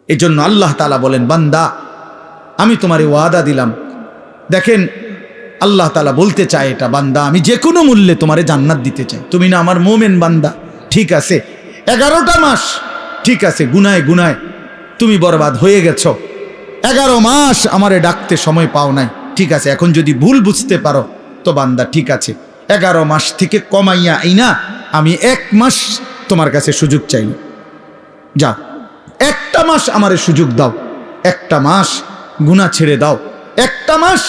এজন্য আল্লাহ তাআলা বলেন, বান্দা আমি তোমারে ওয়াদা দিলাম। দেখেন আল্লাহ তাআলা বলতে চায় এটা, বান্দা আমি যে কোনো মূল্যে তোমারে জান্নাত দিতে চাই। তুমি না আমার মোমেন বান্দা, ঠিক আছে 11টা মাস ঠিক আছে গুনায় গুনায় তুমি বরবাদ হয়ে গেছো, 11 মাস আমারে ডাকতে সময় পাও নাই, ঠিক আছে। এখন যদি ভুল বুঝতে পারো তো বান্দা ঠিক আছে, 11 মাস থেকে কমাইয়া আইনা আমি 1 মাস তোমার কাছে সুযোগ চাইল, যাও 1টা মাস আমারে সুযোগ দাও, 1টা মাস গুনাহ ছেড়ে দাও, 1টা মাস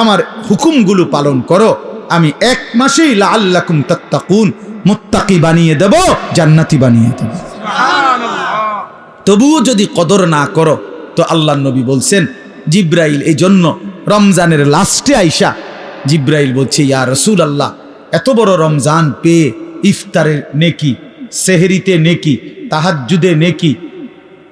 আমার হুকুমগুলো পালন করো, আমি 1 মাসেই লাআল্লাকুম তাত্তাকুন মুত্তাকি বানিয়ে দেব, জান্নাতি বানিয়ে দেব। তবুও যদি কদর না করো তো আল্লাহর নবী বলছেন, জিব্রাইল এই জন্য রমজানের লাস্টে আইসা জিব্রাইল বলছে, ইয়া রাসূলুল্লাহ এত বড় রমজান পেয়ে ইফতারের নেকি, সেহরিতে নেকি, তাহাজ্জুদে নেকি,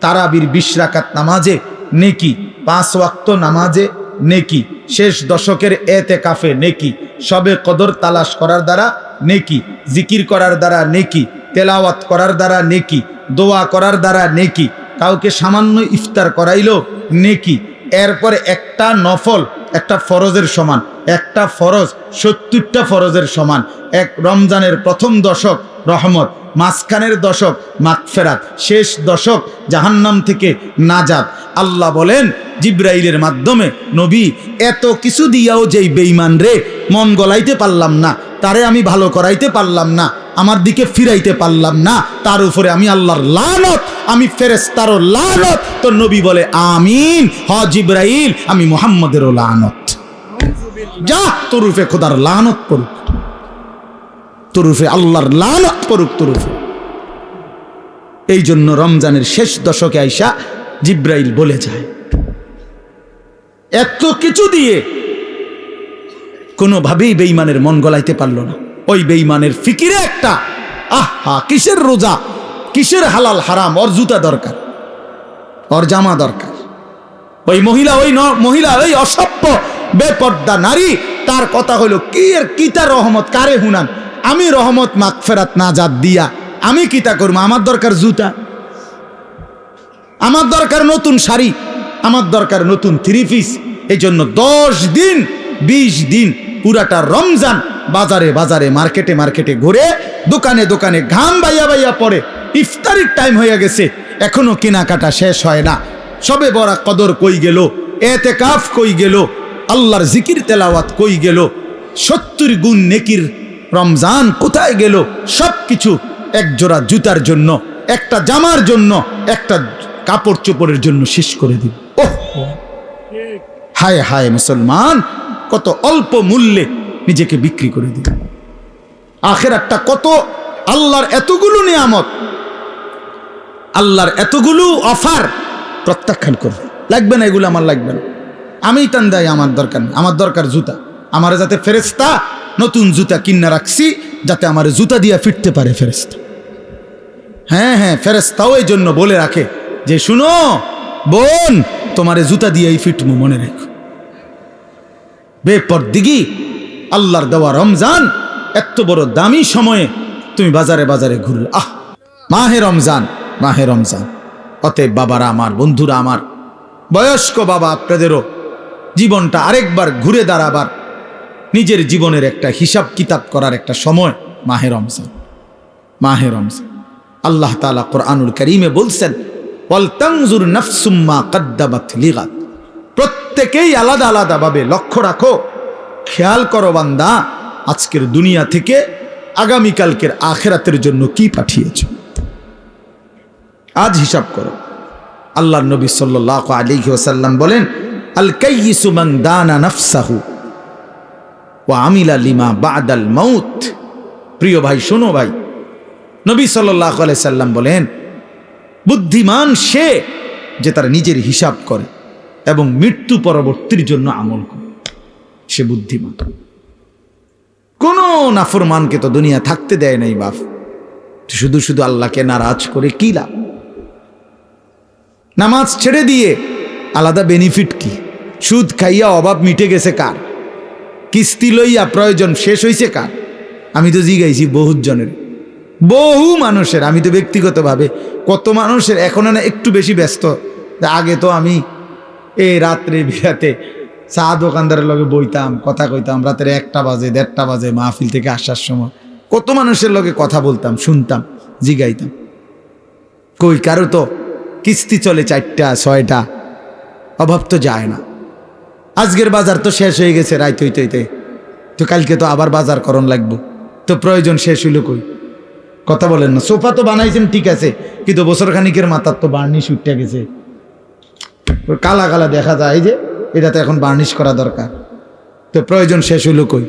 তারাবির 20 রাকাত নামাজে নেকি, 5 ওয়াক্ত নামাজে নেকি, শেষ দশকের এতেকাফে নেকি, সবে কদর তালাশ করার দ্বারা নেকি, জিকির করার দ্বারা নেকি, তেলাওয়াত করার দ্বারা নেকি, দোয়া করার দ্বারা নেকি, কাউকে সামান্য ইফতার করাইলো নেকি, এরপরে একটা নফল একটা ফরজের সমান, একটা ফরজ 70টা ফরজের সমান, এক রমজানের প্রথম দশক রহমত, মাঝখানের দশক মাগফিরাত, শেষ দশক জাহান্নাম থেকে নাজাত। আল্লাহ বলেন জিব্রাইলের মাধ্যমে, নবী এত কিছু দিয়াও যেই বেঈমান রে মন গলাইতে পারলাম না, তারে আমি ভালো করাইতে পারলাম না, আমার দিকে ফিরাইতে পারলাম না, তার উপরে আমি আল্লাহর লানত, আমি ফেরেশতারও লানত। তো নবী বলে আমিন, হ জিব্রাইল আমি মুহাম্মদেরও লানত, যা তোরুফে খোদার লানত পড়ুক, তোরুফে আল্লাহর লানত পড়ুক তোরুফে। এই জন্য রমজানের শেষ দশকে আইসা জিব্রাইল বলে যায়, এত কিছু দিয়ে কোনোভাবেই বেঈমানের মন গলাইতে পারলো না। ওই বেঈমানের ফিকিরে একটা, আহা কিসের রোজা, কিসের হালাল হারাম, ওর জুতা দরকার, ওর জামা দরকার। ওই মহিলা ওই অসভ্য বেপর্দা নারী, তার কথা হলো কি এর কিতা রহমত কারে হুনান, আমি রহমত মাগফিরাত নাজাত দিয়া আমি কিতা করবো, আমার দরকার জুতা, আমার দরকার নতুন শাড়ি, আমার দরকার নতুন 3 পিস। এই জন্য 10 দিন 20 দিন পুরাটা রমজান বাজারে বাজারে মার্কেটে মার্কেটে ঘুরে, দোকানে দোকানে ঘাম বাইয়া বাইয়া পড়ে, ইফতারির টাইম হয়ে গেছে এখনো কেনাকাটা শেষ হয় না, সবে বড় কদর কই গেল, এতেকাফ কই গেল, আল্লাহর জিকির তেলাওয়াত কই গেল, 70 গুণ নেকির রমজান কোথায় গেল, সব কিছু এক জোড়া জুতার জন্য, একটা জামার জন্য, একটা কাপড় চোপড়ের জন্য শেষ করে দিল। ওহ হায় হায় মুসলমান, কত অল্প মূল্যে নিজেকে বিক্রি করে দিল। আখিরাতটা কত, আল্লাহর এতগুলো নিয়ামত, আল্লাহর এতগুলো অফার প্রত্যাখ্যান করবে, লাগবে না এগুলো, আমার লাগবে না, আমি তান্দাই, আমার দরকার নেই, আমার দরকার জুতা, আমার যাতে ফেরেশতা নতুন জুতা কিনা রাখছি যাতে আমার জুতা দিয়া ফিরতে পারে ফেরেশতা। হ্যাঁ হ্যাঁ, ফেরেশতাও এই জন্য বলে রাখে যে শুনো বোন, তোমারে জুতা দিয়েই ফিটমু, মনে রেখো। বেপরদিগি আল্লাহর দেওয়া রমজান, এত বড় দামি সময়ে তুমি বাজারে বাজারে ঘুরলে, আহ মাহে রমজান, মাহে রমজান। অতএব বাবারা আমার, বন্ধুরা আমার, বয়স্ক বাবা আপনাদেরও জীবনটা আরেকবার ঘুরে দাঁড়াবার, নিজের জীবনের একটা হিসাব কিতাব করার একটা সময় মাহে রমজান। মাহে রমজান আল্লাহ তাআলা কোরআনুল কারীমে বলছেন, ওয়াল তানজুর নাফসুম মা কদ্দামাত লিগাদ, প্রত্যেকেই আলাদা আলাদা ভাবে লক্ষ্য রাখো, খেয়াল করো বান্দা, আজকের দুনিয়া থেকে আগামীকালকের আখিরাতের জন্য কি পাঠিয়েছ, আজ হিসাব করো। আল্লাহর নবী সাল্লাল্লাহু আলাইহি ওয়াসাল্লাম বলেন, আল কাইয়িসু মান দানা নাফসাহু ওয়া আমিলা লিমা বাদাল মাউত। প্রিয় ভাই, শোনো ভাই, নবী সাল্লাল্লাহু আলাইহি সাল্লাম বলেন, বুদ্ধিমান সে যে তার নিজের হিসাব করে এবং মৃত্যু পরবর্তীর জন্য আমল করে, সে বুদ্ধিমান। কোন নাফরমানকে তো দুনিয়া থাকতে দেয় নাই বাপ, শুধু শুধু আল্লাহকে নারাজ করে কি লাভ? নামাজ ছেড়ে দিয়ে আলাদা বেনিফিট কি? সুদ খাইয়া অভাব মিটে গেছে কার? কিস্তি লইয়া প্রয়োজন শেষ হয়েছে কার? আমি তো জিগাইছি বহুত জনের, বহু মানুষের, আমি তো ব্যক্তিগতভাবে কত মানুষের এখন না একটু বেশি ব্যস্ত আগে তো আমি এই রাত্রে বিরাতে চা দোকানদারের লগে বইতাম, কথা কইতাম, রাতের 1টা বাজে 1:30টা বাজে মাহফিল থেকে আসার সময় কত মানুষের লগে কথা বলতাম, শুনতাম, জিগাইতাম। কই কারো তো কিস্তি চলে 4টা 6টা, অভাব তো যায় না। আজকের বাজার তো শেষ হয়ে গেছে রাত হইতে হইতে, তো কালকে তো আবার বাজার করণ লাগবো, তো প্রয়োজন শেষ হইল কই? কথা বলেন না। সোফা তো বানাইছেন ঠিক আছে, কিন্তু বছর খানিকের মাথার তো বার্নিশ উঠতে গেছে, কালা কালা দেখা যায়, যে এটা তো এখন বার্নিশ করা দরকার, তো প্রয়োজন শেষ হইল কই?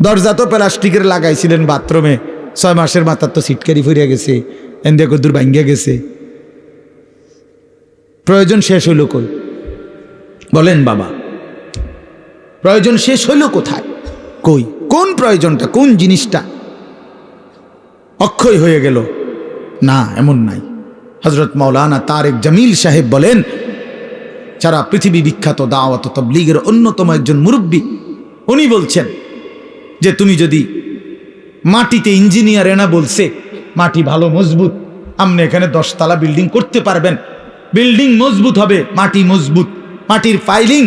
দরজা তো প্লাস্টিকের লাগাইছিলেন বাথরুমে, 6 মাসের মাথার তো সিটকারি ফুরিয়ে গেছে, এন্দে কদ্দুর ভাঙ্গিয়া গেছে, প্রয়োজন শেষ হইল কই? বলেন বাবা, প্রয়োজন শেষ হইল কোথায়? কই? কোন প্রয়োজনটা, কোন জিনিসটা অক্ষয় হয়ে গেল? না, এমন নাই। হযরত মাওলানা তারেক জামিল সাহেব বলেন, সারা পৃথিবী বিখ্যাত দাওয়াত ও তাবলীগের অন্যতম একজন মুরব্বী, উনি বলছেন যে তুমি যদি মাটিতে, ইঞ্জিনিয়ার এনা বলছে মাটি ভালো মজবুত, আপনি এখানে 10 তলা বিল্ডিং করতে পারবেন, বিল্ডিং মজবুত হবে, মাটি মজবুত, মাটির ফাইলিং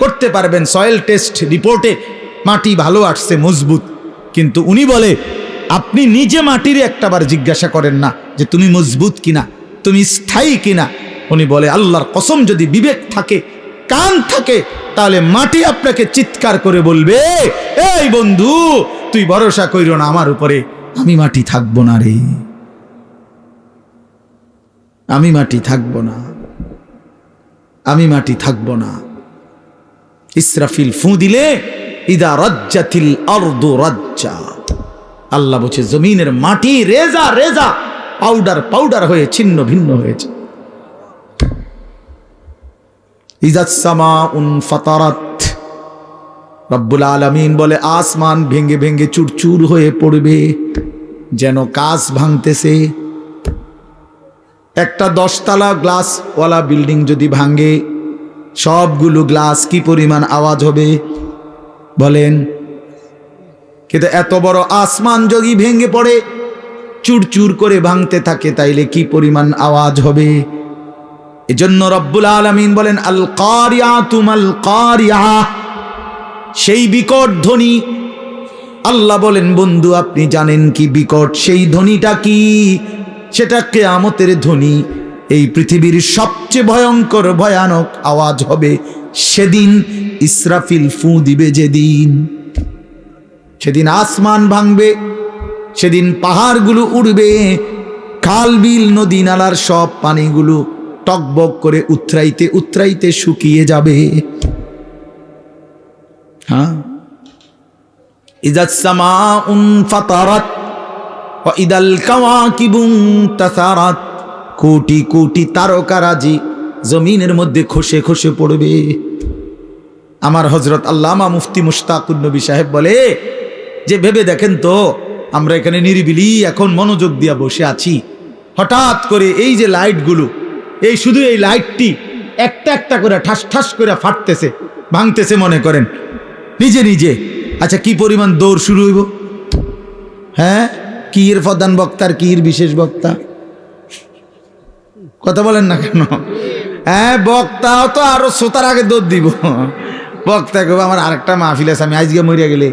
করতে পারবেন, সয়েল টেস্ট রিপোর্টে মাটি ভালো আসছে, মজবুত। কিন্তু উনি বলে আপনি নিজে মাটির একটাবার জিজ্ঞাসা করেন না যে তুমি মজবুত কিনা, তুমি স্থায়ী কিনা। উনি বলে আল্লাহর কসম, যদি বিবেক থাকে, কান থাকে, তাহলে মাটি আপনাকে চিৎকার করে বলবে, এই বন্ধু তুই ভরসা কইরো না আমার উপরে, আমি মাটি থাকবো না রে, আমি মাটি থাকবো না, আমি মাটি থাকবো না। ইসরাফিল ফু দিলে ইদা রাজ্জাতিল আরদু রাজ্জা, আল্লাহ বলছে জমিনের মাটি রেজা রেজা, পাউডার পাউডার হয়ে ছিন্ন ভিন্ন হয়েছে। ইজাস সামাউন ফাতারাত, রব্বুল আলামিন বলে আসমান ভেঙে ভেঙে চুরচুর হয়ে পড়বে, যেন কাঁচ ভাঙতেছে। একটা 10 তলা গ্লাসওয়ালা বিল্ডিং যদি ভাঙে, সবগুলো গ্লাস কি পরিমাণ আওয়াজ হবে বলেন? কিন্তু এত বড় আসমান যদি ভেঙে পড়ে, চুরচুর করে ভাঙতে থাকে, তাইলে কি পরিমাণ আওয়াজ হবে? এজন্য রব্বুল আলামিন বলেন আল কারিয়াতু মাল কারিয়া, সেই বিকট ধ্বনি। আল্লাহ বলেন বন্ধু আপনি জানেন কি বিকট সেই ধ্বনিটা কি? সেটা কিয়ামতের ধ্বনি। এই পৃথিবীর সবচেয়ে ভয়ঙ্কর ভয়ানক আওয়াজ হবে সেদিন, ইসরাফিল ফু দিবে যেদিন। সেদিন আসমান ভাঙবে, সেদিন পাহাড়গুলো উড়বে, খাল বিল নদী নালার সব পানিগুলো টকবক করে উতরাইতে উতরাইতে শুকিয়ে যাবে। হ্যাঁ, ইজাস সামাউন ফাতারাত ওয়া ইদাল কাওয়াকিবু তাসারাত, কোটি কোটি তারকারাজি জমিনের মধ্যে খসে খসে পড়বে। আমার হযরত আল্লামা মুফতি মুশতাকুন নবী সাহেব বলে যে ভেবে দেখেন তো, আমরা এখানে নিরিবিলি এখন মনোযোগ দিয়া বসে আছি, হঠাৎ করে এই যে লাইটগুলো, এই শুধু এই লাইটটি একটা একটা করে ঠাস ঠাস করে ফাটতেছে, ভাঙতেছে, মনে করেন নিজে নিজে। আচ্ছা কি পরিমাণ দৌড় শুরু হইব? হ্যাঁ, কি এর প্রধান বক্তার, কি এর বিশেষ বক্তা? কথা বলেন না কেন? হ্যাঁ, বক্তাও তো আরো শ্রোতার আগে দৌড় দিব। বক্তা কেউ আমার আরেকটা মাহফিল আছে, আমি আজকে মরিয়া গেলে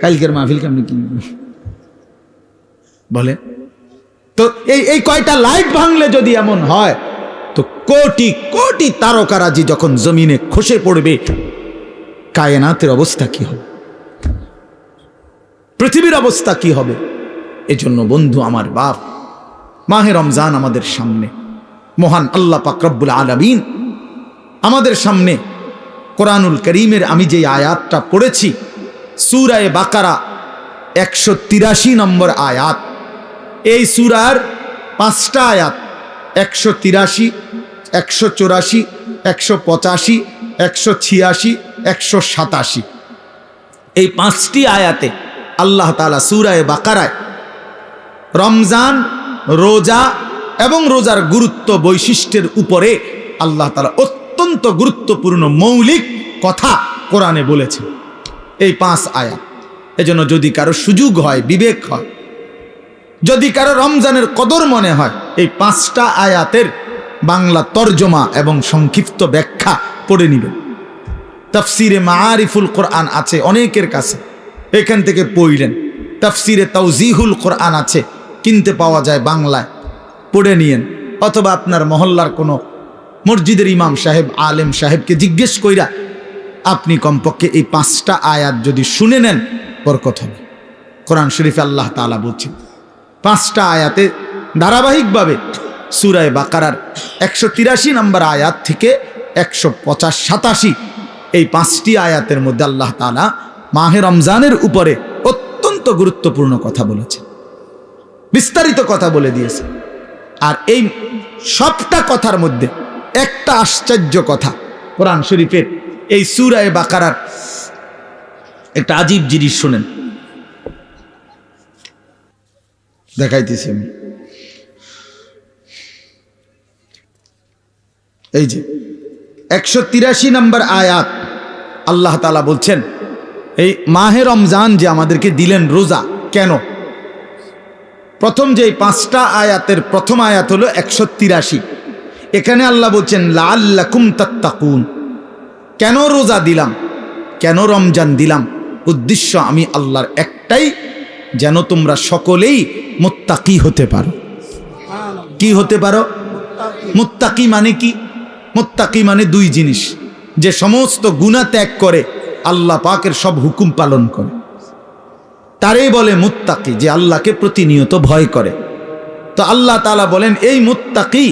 কালকের মাহফিল কেমনি কি বলে? তো এই কয়টা লাইট ভাঙলে যদি এমন হয়, তো কোটি কোটি তারকারাজি যখন জমিনে খসে পড়বে, কায়নাতের অবস্থা কি হবে, পৃথিবীর অবস্থা কি হবে? এজন্য বন্ধু আমার বাপ, মাহে রমজান আমাদের সামনে, মহান আল্লাহ পাক রব্বুল আলামিন আমাদের সামনে কোরআনুল করিমের আমি যে আয়াতটা পড়েছি, সূরা বাকারা 183 নম্বর আয়াত। এই সূরার 5টা আয়াত 183, 184, 185, 186, 187, এই 5টি আয়াতে আল্লাহ তাআলা সূরা বাকারায় রমজান, রোজা এবং রোজার গুরুত্ব বৈশিষ্ট্যের উপরে আল্লাহ তাআলা অত্যন্ত গুরুত্বপূর্ণ মৌলিক কথা কোরআনে বলেছেন এই 5 আয়াত। এজন্য যদি কারো সুযোগ হয়, বিবেক হয়, যদি কারো রমজানের কদর মনে হয়, এই 5টা আয়াতের বাংলা তরজমা এবং সংক্ষিপ্ত ব্যাখ্যা পড়ে নেবেন। তাফসিরে মাআরিফুল কোরআন আছে অনেকের কাছে, এখান থেকে পড়লেন। তাফসিরে তাওজিহুল কোরআন আছে, কিনতে পাওয়া যায় বাংলায়, পড়ে নিয়েন। অথবা আপনার মহল্লার কোনো মসজিদের ইমাম সাহেব, আলেম সাহেবকে জিজ্ঞেস কইরা আপনি কমপক্ষে এই 5টা আয়াত যদি শুনে নেন বরকত হবে। কোরআন শরীফে আল্লাহ তাআলা বলছেন 5টা আয়াতে ধারাবাহিকভাবে সূরা বাকারার 183 নম্বর আয়াত থেকে 185-87 এই 5টি আয়াতের মধ্যে আল্লাহ তাআলা মাহে রমজানের উপরে অত্যন্ত গুরুত্বপূর্ণ কথা বলেছেন, বিস্তারিত কথা বলে দিয়েছে। আর এই সবটা কথার মধ্যে একটা আশ্চর্য কথা কোরআন শরীফের এই সূরা বাকারার একটা আজীব জিনিস শুনেন, দেখাইতেছি আমি। এই যে 183 নম্বর আয়াত, আল্লাহ তাআলা বলছেন এই মাহে রমজান যে আমাদেরকে দিলেন রোজা কেন। প্রথম যে 5টা আয়াতের প্রথম আয়াত হলো 183। এখানে আল্লাহ বলছেন লাআল্লাকুম তাত্তাকুন, কেন রোজা দিলাম, কেন রমজান দিলাম, উদ্দেশ্য আমি আল্লাহর একটাই, যেন তোমরা সকলেই মুত্তাকি হতে পারো। কি হতে পারো? মুত্তাকি মানে কি? মুত্তাকি মানে 2 জিনিস, যে সমস্ত গুনাহ ত্যাগ করে আল্লাহ পাকের সব হুকুম পালন করে, তারই বলে মুত্তাকি, যে আল্লাহকে প্রতিনিয়ত ভয় করে। তো আল্লাহ তাআলা বলেন এই মুত্তাকি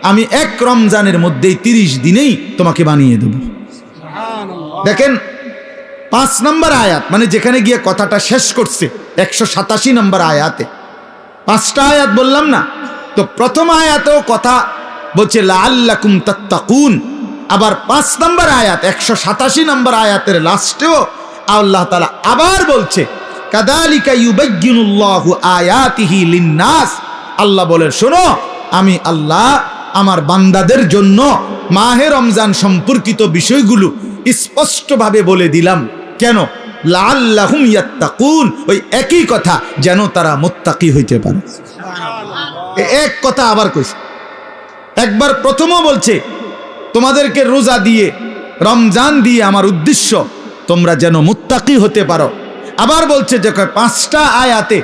আমি এক রমজানের মধ্যেই 30 দিনেই তোমাকে বানিয়ে দেব। দেখেন 5 নম্বর আয়াত, মানে যেখানে গিয়ে কথাটা শেষ করছে 187 নম্বর আয়াতে, 5টা আয়াত বললাম না, তো প্রথম আয়াতেও কথা বলছে লাআল্লাকুম তাত্তাকুন, আবার 5 নম্বর আয়াত 187 নম্বর আয়াতের লাস্টেও আল্লাহ তাআলা আবার বলছে কাযালিকা ইউবায়্যিনুল্লাহু আয়াতিহি লিন-নাস। আল্লাহ বলে শোনো, আমি আল্লাহ আমার বান্দাদের জন্য মাহে রমজান সম্পর্কিত বিষয়গুলো স্পষ্টভাবে বলে দিলাম। কেন? লাআল্লাহুম ইয়াত্তাকুন, ওই একই কথা, যেন তারা মুত্তাকি হইতে পারে। এক কথা আবার কইছে, একবার প্রথমও বলছে তোমাদেরকে রোজা দিয়ে রমজান দিয়ে আমার উদ্দেশ্য তোমরা যেন মুত্তাকি হতে পারো। আবার বলছে যে 5টা আয়াতে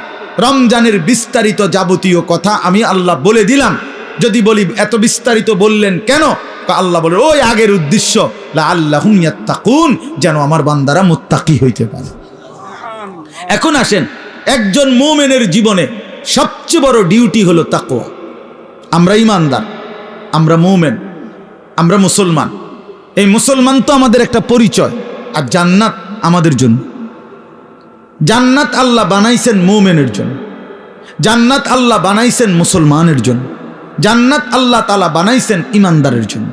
রমজানের বিস্তারিত যাবতীয় কথা আমি আল্লাহ বলে দিলাম। যদি বলি এত বিস্তারিত বললেন কেন? আল্লাহ বলে ওই আগের উদ্দেশ্য লাআল্লাহুম ইয়াত্তাকুন, যেন আমার বান্দারা মুত্তাকি হইতে পারে। এখন আসেন, একজন মুমিনের জীবনে সবচেয়ে বড় ডিউটি হলো তাকওয়া। আমরা ঈমানদার, আমরা মুমিন, আমরা মুসলমান। এই মুসলমান তো আমাদের একটা পরিচয়, আর জান্নাত আমাদের জন্য। জান্নাত আল্লাহ বানাইছেন মুমিনের জন্য, জান্নাত আল্লাহ বানাইছেন মুসলমানের জন্য, জান্নাত আল্লাহ তাআলা বানাইছেন ঈমানদারের জন্য।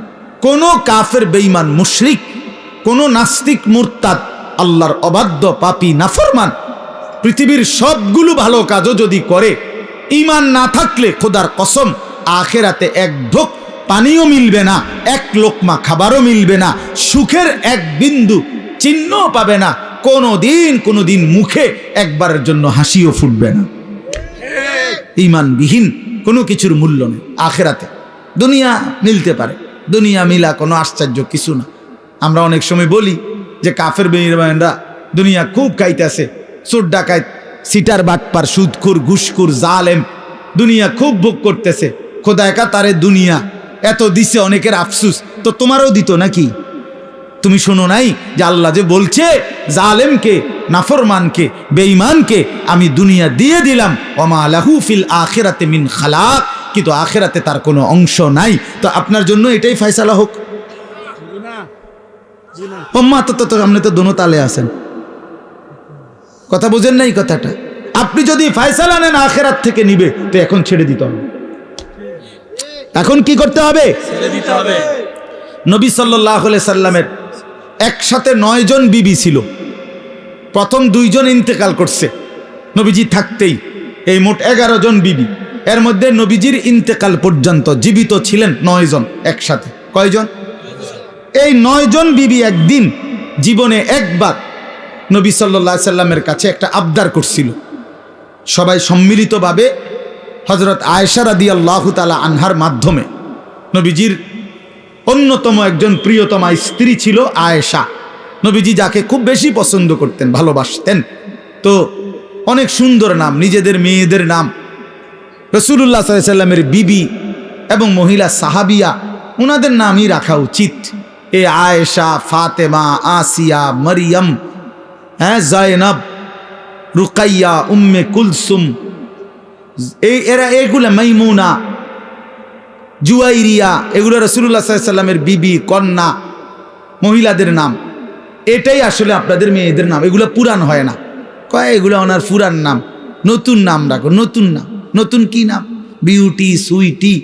কোন কাফের বেঈমান মুশরিক, কোন নাস্তিক মুরতাদ, আল্লাহর অবাধ্য পাপী নাফরমান পৃথিবীর সবগুলো ভালো কাজও যদি করে, ঈমান না থাকলে খোদার কসম আখিরাতে এক ঢোক পানিও মিলবে না, এক লোকমা খাবারও মিলবে না, সুখের এক বিন্দু চিহ্নও পাবে না, কোনোদিন মুখে একবারের জন্য হাসিও ফুটবে না। ঈমানবিহীন কোনো কিছুর মূল্য নেই আখিরাতে। দুনিয়া মিলতে পারে, দুনিয়া মিলা কোনো আশ্চর্য কিছু না। আমরা অনেক সময় বলি যে কাফের বেঈমানরা দুনিয়া খুব খাইতেছে, চোর ডাকাত, সিটার বাটপার, সুদখোর, ঘুষখোর, জালেম দুনিয়া খুব ভোগ করতেছে। খোদা একা তারে দুনিয়া এত দিছে, অনেকের আফসুস, তো তোমারও দিত নাকি? তুমি শোনো নাই যে আল্লাহ যে বলছে জালেমকে, নাফরমানকে, বেঈমানকে আমি দুনিয়া দিয়ে দিলাম, ওমা লাহু ফিল আখিরাতি মিন খালাক, কিন্তু আখিরাতে তার কোনো অংশ নাই। তো আপনার জন্য এটাই ফয়সালা হোক। ওম্মা তো আপনি তো দোনো তালে আছেন, কথা বুঝেন নাই কথাটা। আপনি যদি ফয়সালা নেন আখিরাত থেকে নিবে, তো এখন ছেড়ে দিতে হবে। এখন কি করতে হবে? ছেড়ে দিতে হবে। নবী সাল্লাল্লাহু আলাইহি সাল্লামের একসাথে 9 জন বিবি ছিল। প্রথম 2 জন ইন্তেকাল করছে নবীজি থাকতেই, এই মোট 11 জন বিবি। এর মধ্যে নবীজির ইন্তেকাল পর্যন্ত জীবিত ছিলেন 9 জন একসাথে। কয়জন? এই 9 জন বিবি একদিন জীবনে একবার নবী সাল্লাল্লাহু আলাইহি সাল্লামের কাছে একটা আবদার করছিল। সবাই সম্মিলিতভাবে হযরত আয়েশা রাদিয়াল্লাহু তাআলা আনহার মাধ্যমে নবীজির অন্যতম একজন প্রিয়তমা স্ত্রী ছিল আয়েশা। নবীজি যাকে খুব বেশি পছন্দ করতেন, ভালোবাসতেন। তো অনেক সুন্দর নাম, নিজেদের মেয়েদের নাম। রাসূলুল্লাহ সাল্লাল্লাহু আলাইহি ওয়াসাল্লামের বিবি এবং মহিলা সাহাবিয়া, ওনাদের নামই রাখা উচিত। এ আয়েশা, ফাতেমা, আসিয়া, মরিয়ম, জায়নাব, রুকাইয়া, উম্মে কুলসুম, এগুলা মাইমুনা, জুয়াইরিয়া, এগুলো রাসূলুল্লাহ সাল্লাল্লাহু আলাইহি ওয়াসাল্লামের বিবি, কন্যা, মহিলাদের নাম। এটাই আসলে আপনাদের মেয়েদের নাম। এগুলো পুরান হয় না, কয় এগুলো ওনার পুরান নাম, নতুন নাম রাখো। নতুন নাম, নতুন কি নাম? বিউটি, সুইটি,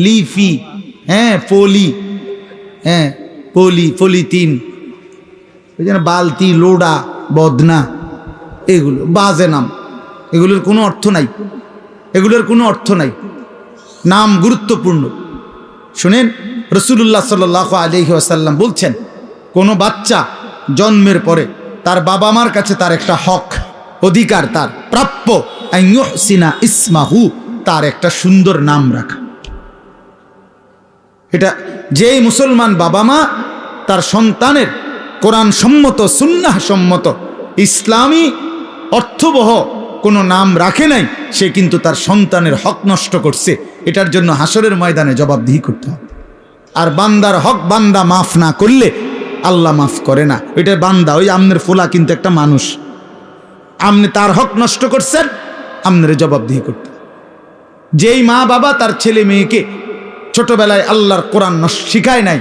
লিফি, পলি, পলিথিন, বালতি, লোডা, বদনা, এগুলো বাজে নাম। এগুলোর কোনো অর্থ নাই, এগুলোর কোনো অর্থ নাই। নাম গুরুত্বপূর্ণ। শুনেন, রাসূলুল্লাহ সাল্লাল্লাহু আলাইহি ওয়াসাল্লাম বলছেন, কোনো বাচ্চা জন্মের পরে তার বাবা মার কাছে তার একটা হক, অধিকার, তার প্রাপ্য, আইয়ুহসিনা ইসমাহু, তার একটা সুন্দর নাম রাখা। এটা যেই মুসলমান বাবা মা তার সন্তানের কোরআন সম্মত, সুন্নাহ সম্মত, ইসলামী অর্থবহ কোনো নাম রাখে নাই, সে কিন্তু তার সন্তানের হক নষ্ট করছে। এটার জন্য হাসরের ময়দানে জবাবদিহি করতে হবে। আর বান্দার হক বান্দা মাফ না করলে আল্লাহ মাফ করে না। ওইটা বান্দা, ওই আমনের ফোলা কিন্তু একটা মানুষ, আপনি তার হক নষ্ট করছেন, আপনার জবাবদিহি করতে। যেই মা বাবা তার ছেলে মেয়েকে ছোটবেলায় আল্লাহর কোরআন শিখায় নাই,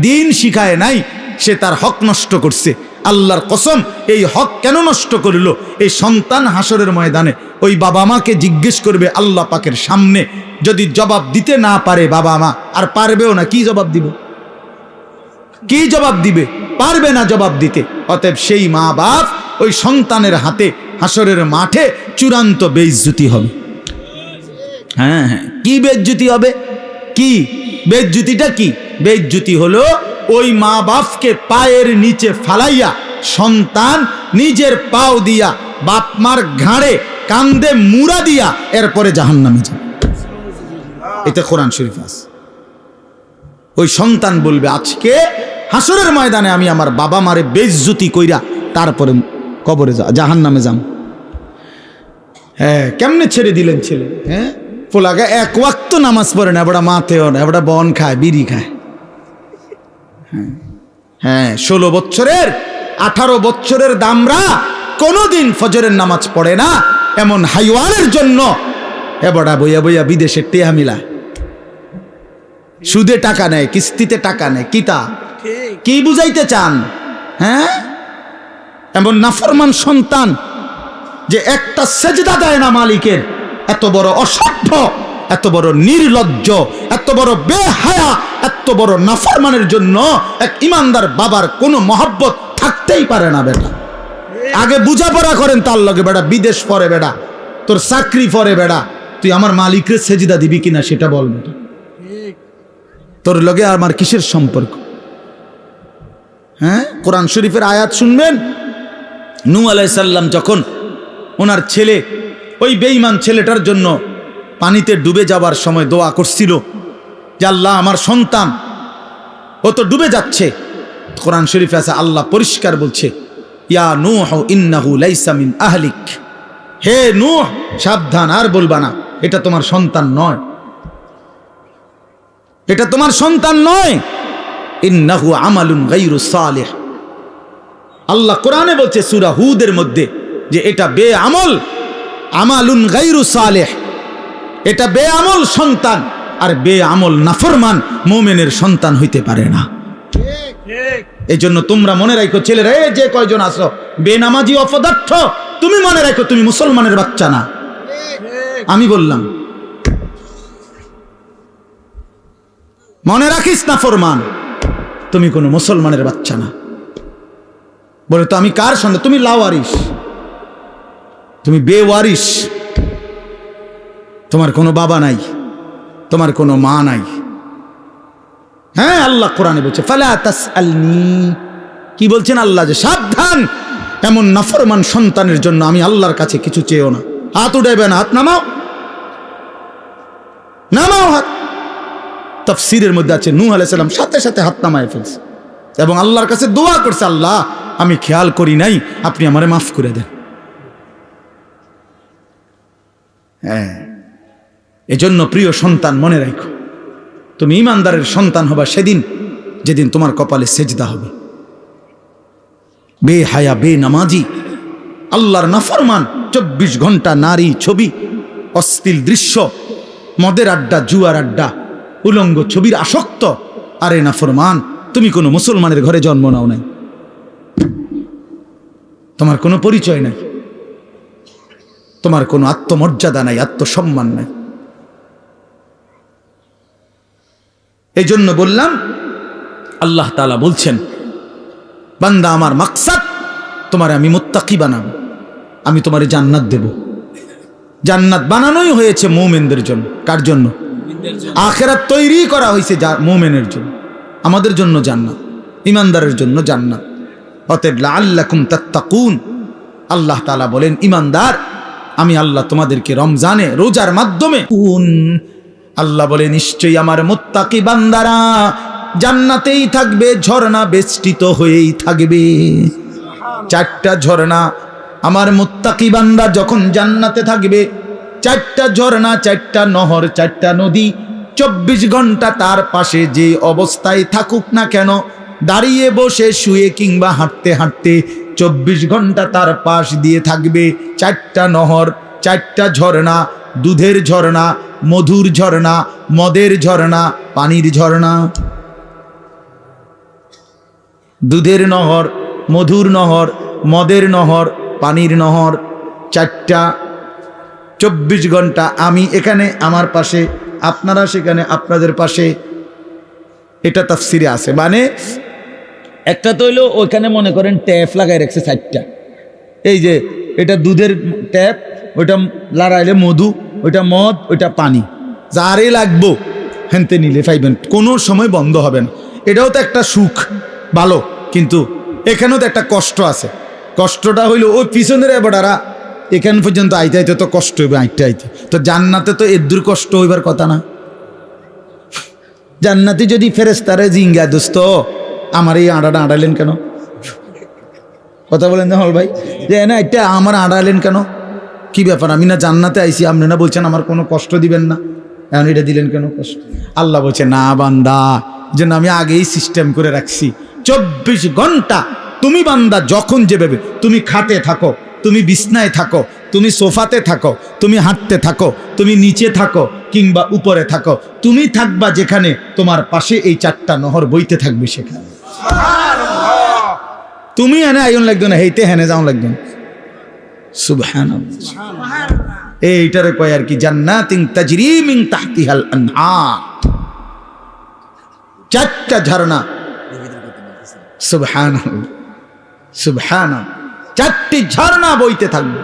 দিন শিখায় নাই, সে তার হক নষ্ট করছে। আল্লাহর কসম, এই হক কেন নষ্ট করল? এই সন্তান হাসরের ময়দানে ওই বাবা মাকে জিজ্ঞেস করবে আল্লাহ পাকের সামনে। যদি জবাব দিতে না পারে বাবা মা, আর পারবেও না, কি জবাব দিব? কি জবাব দিবে? পারবে না জবাব দিতে। অতএব সেই মা বাপ ওই সন্তানের হাতে হাসরের মাঠে চূড়ান্ত বেইজ্জতি হবে। হ্যাঁ, কি বেইজ্জতি হবে? কি বেইজ্জতিটা? কি বেইজ্জতি হলো ওই মা বাপকে পায়ের নিচে ফালাইয়া সন্তান নিজের পাও দিয়া বাপ মার ঘাড়ে কান্দে মুড়া দিয়া এরপরে জাহান্নামে যাবে। এটা কোরআন শরীফ আছে। ওই সন্তান বলবে, আজকে হাসরের ময়দানে আমি আমার বাবা মারে বেইজ্জতি কইরা তারপরে কবরে জাহান্নামে যাম। কেমনে ছেড়ে দিলেন ছেলে? পোলাকে এক ওয়াক্ত নামাজ পড়ে না, এবারে মাতেও না, এবারে বন খায়, বিড়ি খায়। 16 বছরের 18 বছরের দামরা কোনোদিন ফজরের নামাজ পড়ে না, এমন হাইওয়ানের জন্য এবারে বইয়া বইয়া বিদেশের টেহা মিলা, সুদে টাকা নেয়, কিস্তিতে টাকা নেয়। কি বুঝাইতে চান? এমন নাফরমান সন্তান যে একটা সেজদা দেয় না মালিকের, এত বড় অসভ্য, এত বড় নির্লজ্জ, এত বড় বেহায়া, এত বড় নাফরমানের জন্য এক ইমানদার বাবার কোনো মহব্বত থাকতেই পারে না। বেটা আগে বুঝাপড়া করেন তার লগে। বেটা বিদেশ পরে, বেটা তোর চাকরি পরে, বেটা তুই আমার মালিকের সেজদা দিবি কিনা সেটা বল। বেটা তোর লগে আমার কিসের সম্পর্ক? কোরআন শরীফের আয়াত শুনবেন। নূহ আলাইহিস সালাম যখন ওনার ছেলে, ওই বেঈমান ছেলেটার জন্য পানিতে ডুবে যাবার সময় দোয়া করছিল যে আল্লাহ আমার সন্তান, ও তো ডুবে যাচ্ছে। কোরআন শরীফে আছে, আল্লাহ পরিষ্কার বলছে, ইয়া নূহ ইন্নাহু লাইসা মিন আহলিক, হে নূহ সাবধান, আর বলবা না, এটা তোমার সন্তান নয়, এটা তোমার সন্তান নয়। ইন্নাহু আমালুন গায়রু সালিহ। আল্লাহ কোরআনে বলছে সূরা হুদের মধ্যে যে এটা বেআমল, আমালুন গায়রু সালিহ, এটা বেআমল সন্তান। আর বেআমল নাফরমান মুমিনের সন্তান হইতে পারে না। এই জন্য তোমরা মনে রাখো ছেলেরা, যে কয়জন আছো বেনামাজি অপদার্থ, তুমি মনে রাখো তুমি মুসলমানের বাচ্চা না। আমি বললাম, মনে রাখিস না ফরমান, তুমি কোনো মুসলমানের বাচ্চা না। বলে তো আমি কার সন্তান? তুমি লাওয়ারিস, তুমি বেওয়ারিস, তোমার কোনো বাবা নাই, তোমার কোনো মা নাই। আল্লাহ কোরআনে বলছে ফালা তাসআলনি, কি বলছেন আল্লাহ? যে সাবধান, এমন নাফরমান সন্তানের জন্য আমি আল্লাহর কাছে কিছু চেয়েও না। হাত উঠাইবে না, হাত নামাও, নামাও হাত। তো তাফসীরের মধ্যে আছে নূহ আলাইহিস সালাম সাথে সাথে হাত নামায় ফেলছে এবং আল্লাহর কাছে দোয়া করছে, আল্লাহ আমি খেয়াল করি নাই, আপনি আমারে মাফ করে দেন। হ্যাঁ, এজন্য প্রিয় সন্তান মনে রাখো, তুমি ইমানদারের সন্তান হবা সেদিন যেদিন তোমার কপালে সেজদা হবে। বেহায়া বেনামাজি আল্লাহর নাফরমান, 24 ঘন্টা নারী ছবি, অশ্লীল দৃশ্য, মদের আড্ডা, জুয়ার আড্ডা, উলঙ্গ ছবির আসক্ত। আরে নাফরমান, তুমি কোনো মুসলমানের ঘরে জন্ম নাও নাই, তোমার কোনো পরিচয় নাই, তোমার কোনো আত্মমর্যাদা নাই, আত্মসম্মান নাই। এই জন্য বললাম, আল্লাহ তাআলা বলছেন, বান্দা আমার মাকসাদ তোমারে আমি মুত্তাকি বানাবো, আমি তোমারে জান্নাত দেব। জান্নাত বানানোই হয়েছে মুমিনদের জন্য। কার জন্য? আখিরাত তৈরি করা হয়েছে মুমিনের জন্য। আমাদের জন্য জান্নাত, ইমানদারের জন্য জান্নাত। অতএব লাআল্লাকুম তাত্তাকুন, আল্লাহ তাআলা বলেন, ইমানদার আমি আল্লাহ তোমাদেরকে রমজানে রোজার মাধ্যমে আল্লাহ বলে নিশ্চয়ই আমার মুত্তাকি বান্দারা জান্নাতেই থাকবে, ঝর্ণা বেষ্টিত হয়েই থাকবে। 4টা ঝর্ণা আমার মুত্তাকি বান্দা যখন জান্নাতে থাকবে, 4টা ঝর্ণা, 4টা নহর, 4টা নদী 24 ঘন্টা তার পাশে যে অবস্থায় থাকুক না কেন, দাঁড়িয়ে বসে শুয়ে কিংবা হাঁটতে হাঁটতে 24 ঘন্টা তার পাশ দিয়ে থাকবে 4টা নহর, 4টা ঝর্ণা, দুধের ঝর্ণা, মধুর ঝর্ণা, মদের ঝর্ণা, পানির ঝর্ণা। দুধের নহর, মধুর নহর, মদের নহর, পানির নহর, 4টা। 24 ঘন্টা আমি এখানে আমার পাশে, আপনারা সেখানে আপনাদের পাশে। এটা তাফসিরে আছে। মানে একটা তো হইলো ওইখানে মনে করেন ট্যাপ লাগাই রাখছে 4টা। এই যে এটা দুধের ট্যাপ, ওইটা লড়াইলে মধু, ওইটা মদ, ওইটা পানি, যারে লাগবো হেনতে নিলে পাইবেন, কোনো সময় বন্ধ হবে না। এটাও তো একটা সুখ, ভালো, কিন্তু এখানেও তো একটা কষ্ট আছে। কষ্টটা হইলো ওই পিছনের এবারা এখান পর্যন্ত আইতে আইতে তো কষ্ট হইবে, আইতে আইতে। তো জান্নাতে তো এর দূর কষ্ট হইবার কথা না। জান্নাতি যদি ফেরেশতারে জিঙ্গা, দোস্ত আমার এই আড়াটা আড়াইলেন কেন? কথা বলেন না হল ভাই, যে না এটা আমার আড়াইলেন কেন, কি ব্যাপার? আমি না জান্নাতে আইছি, আপনি না বলছেন আমার কোনো কষ্ট দিবেন না, এখন এটা দিলেন কেন কষ্ট? আল্লাহ বলছে, না বান্দা, যেন আমি আগেই সিস্টেম করে রাখছি। 24 ঘন্টা তুমি বান্দা যখন যেভাবে, তুমি খাটে থাকো, তুমি বিছনায় থাকো, তুমি সোফাতে থাকো, তুমি হাঁটতে থাকো, তুমি নিচে থাকো কিংবা উপরে থাকো, তুমি থাকবা যেখানে, তোমার পাশে এই 4টা নহর বইতে থাকবে সেখানে। তুমি এনে আইন লাগতো না, হেইতে হেনে যাও লাগতো না। সুবহানাল্লাহ। এইটারে কয় আর কি, জান্নাতিন তাজরি মিন তাহতিহাল আনহার, 4টা ঝর্ণা। সুবহানাল্লাহ, সুবহানাল্লাহ। 4টি ঝর্ণা বইতে থাকবে,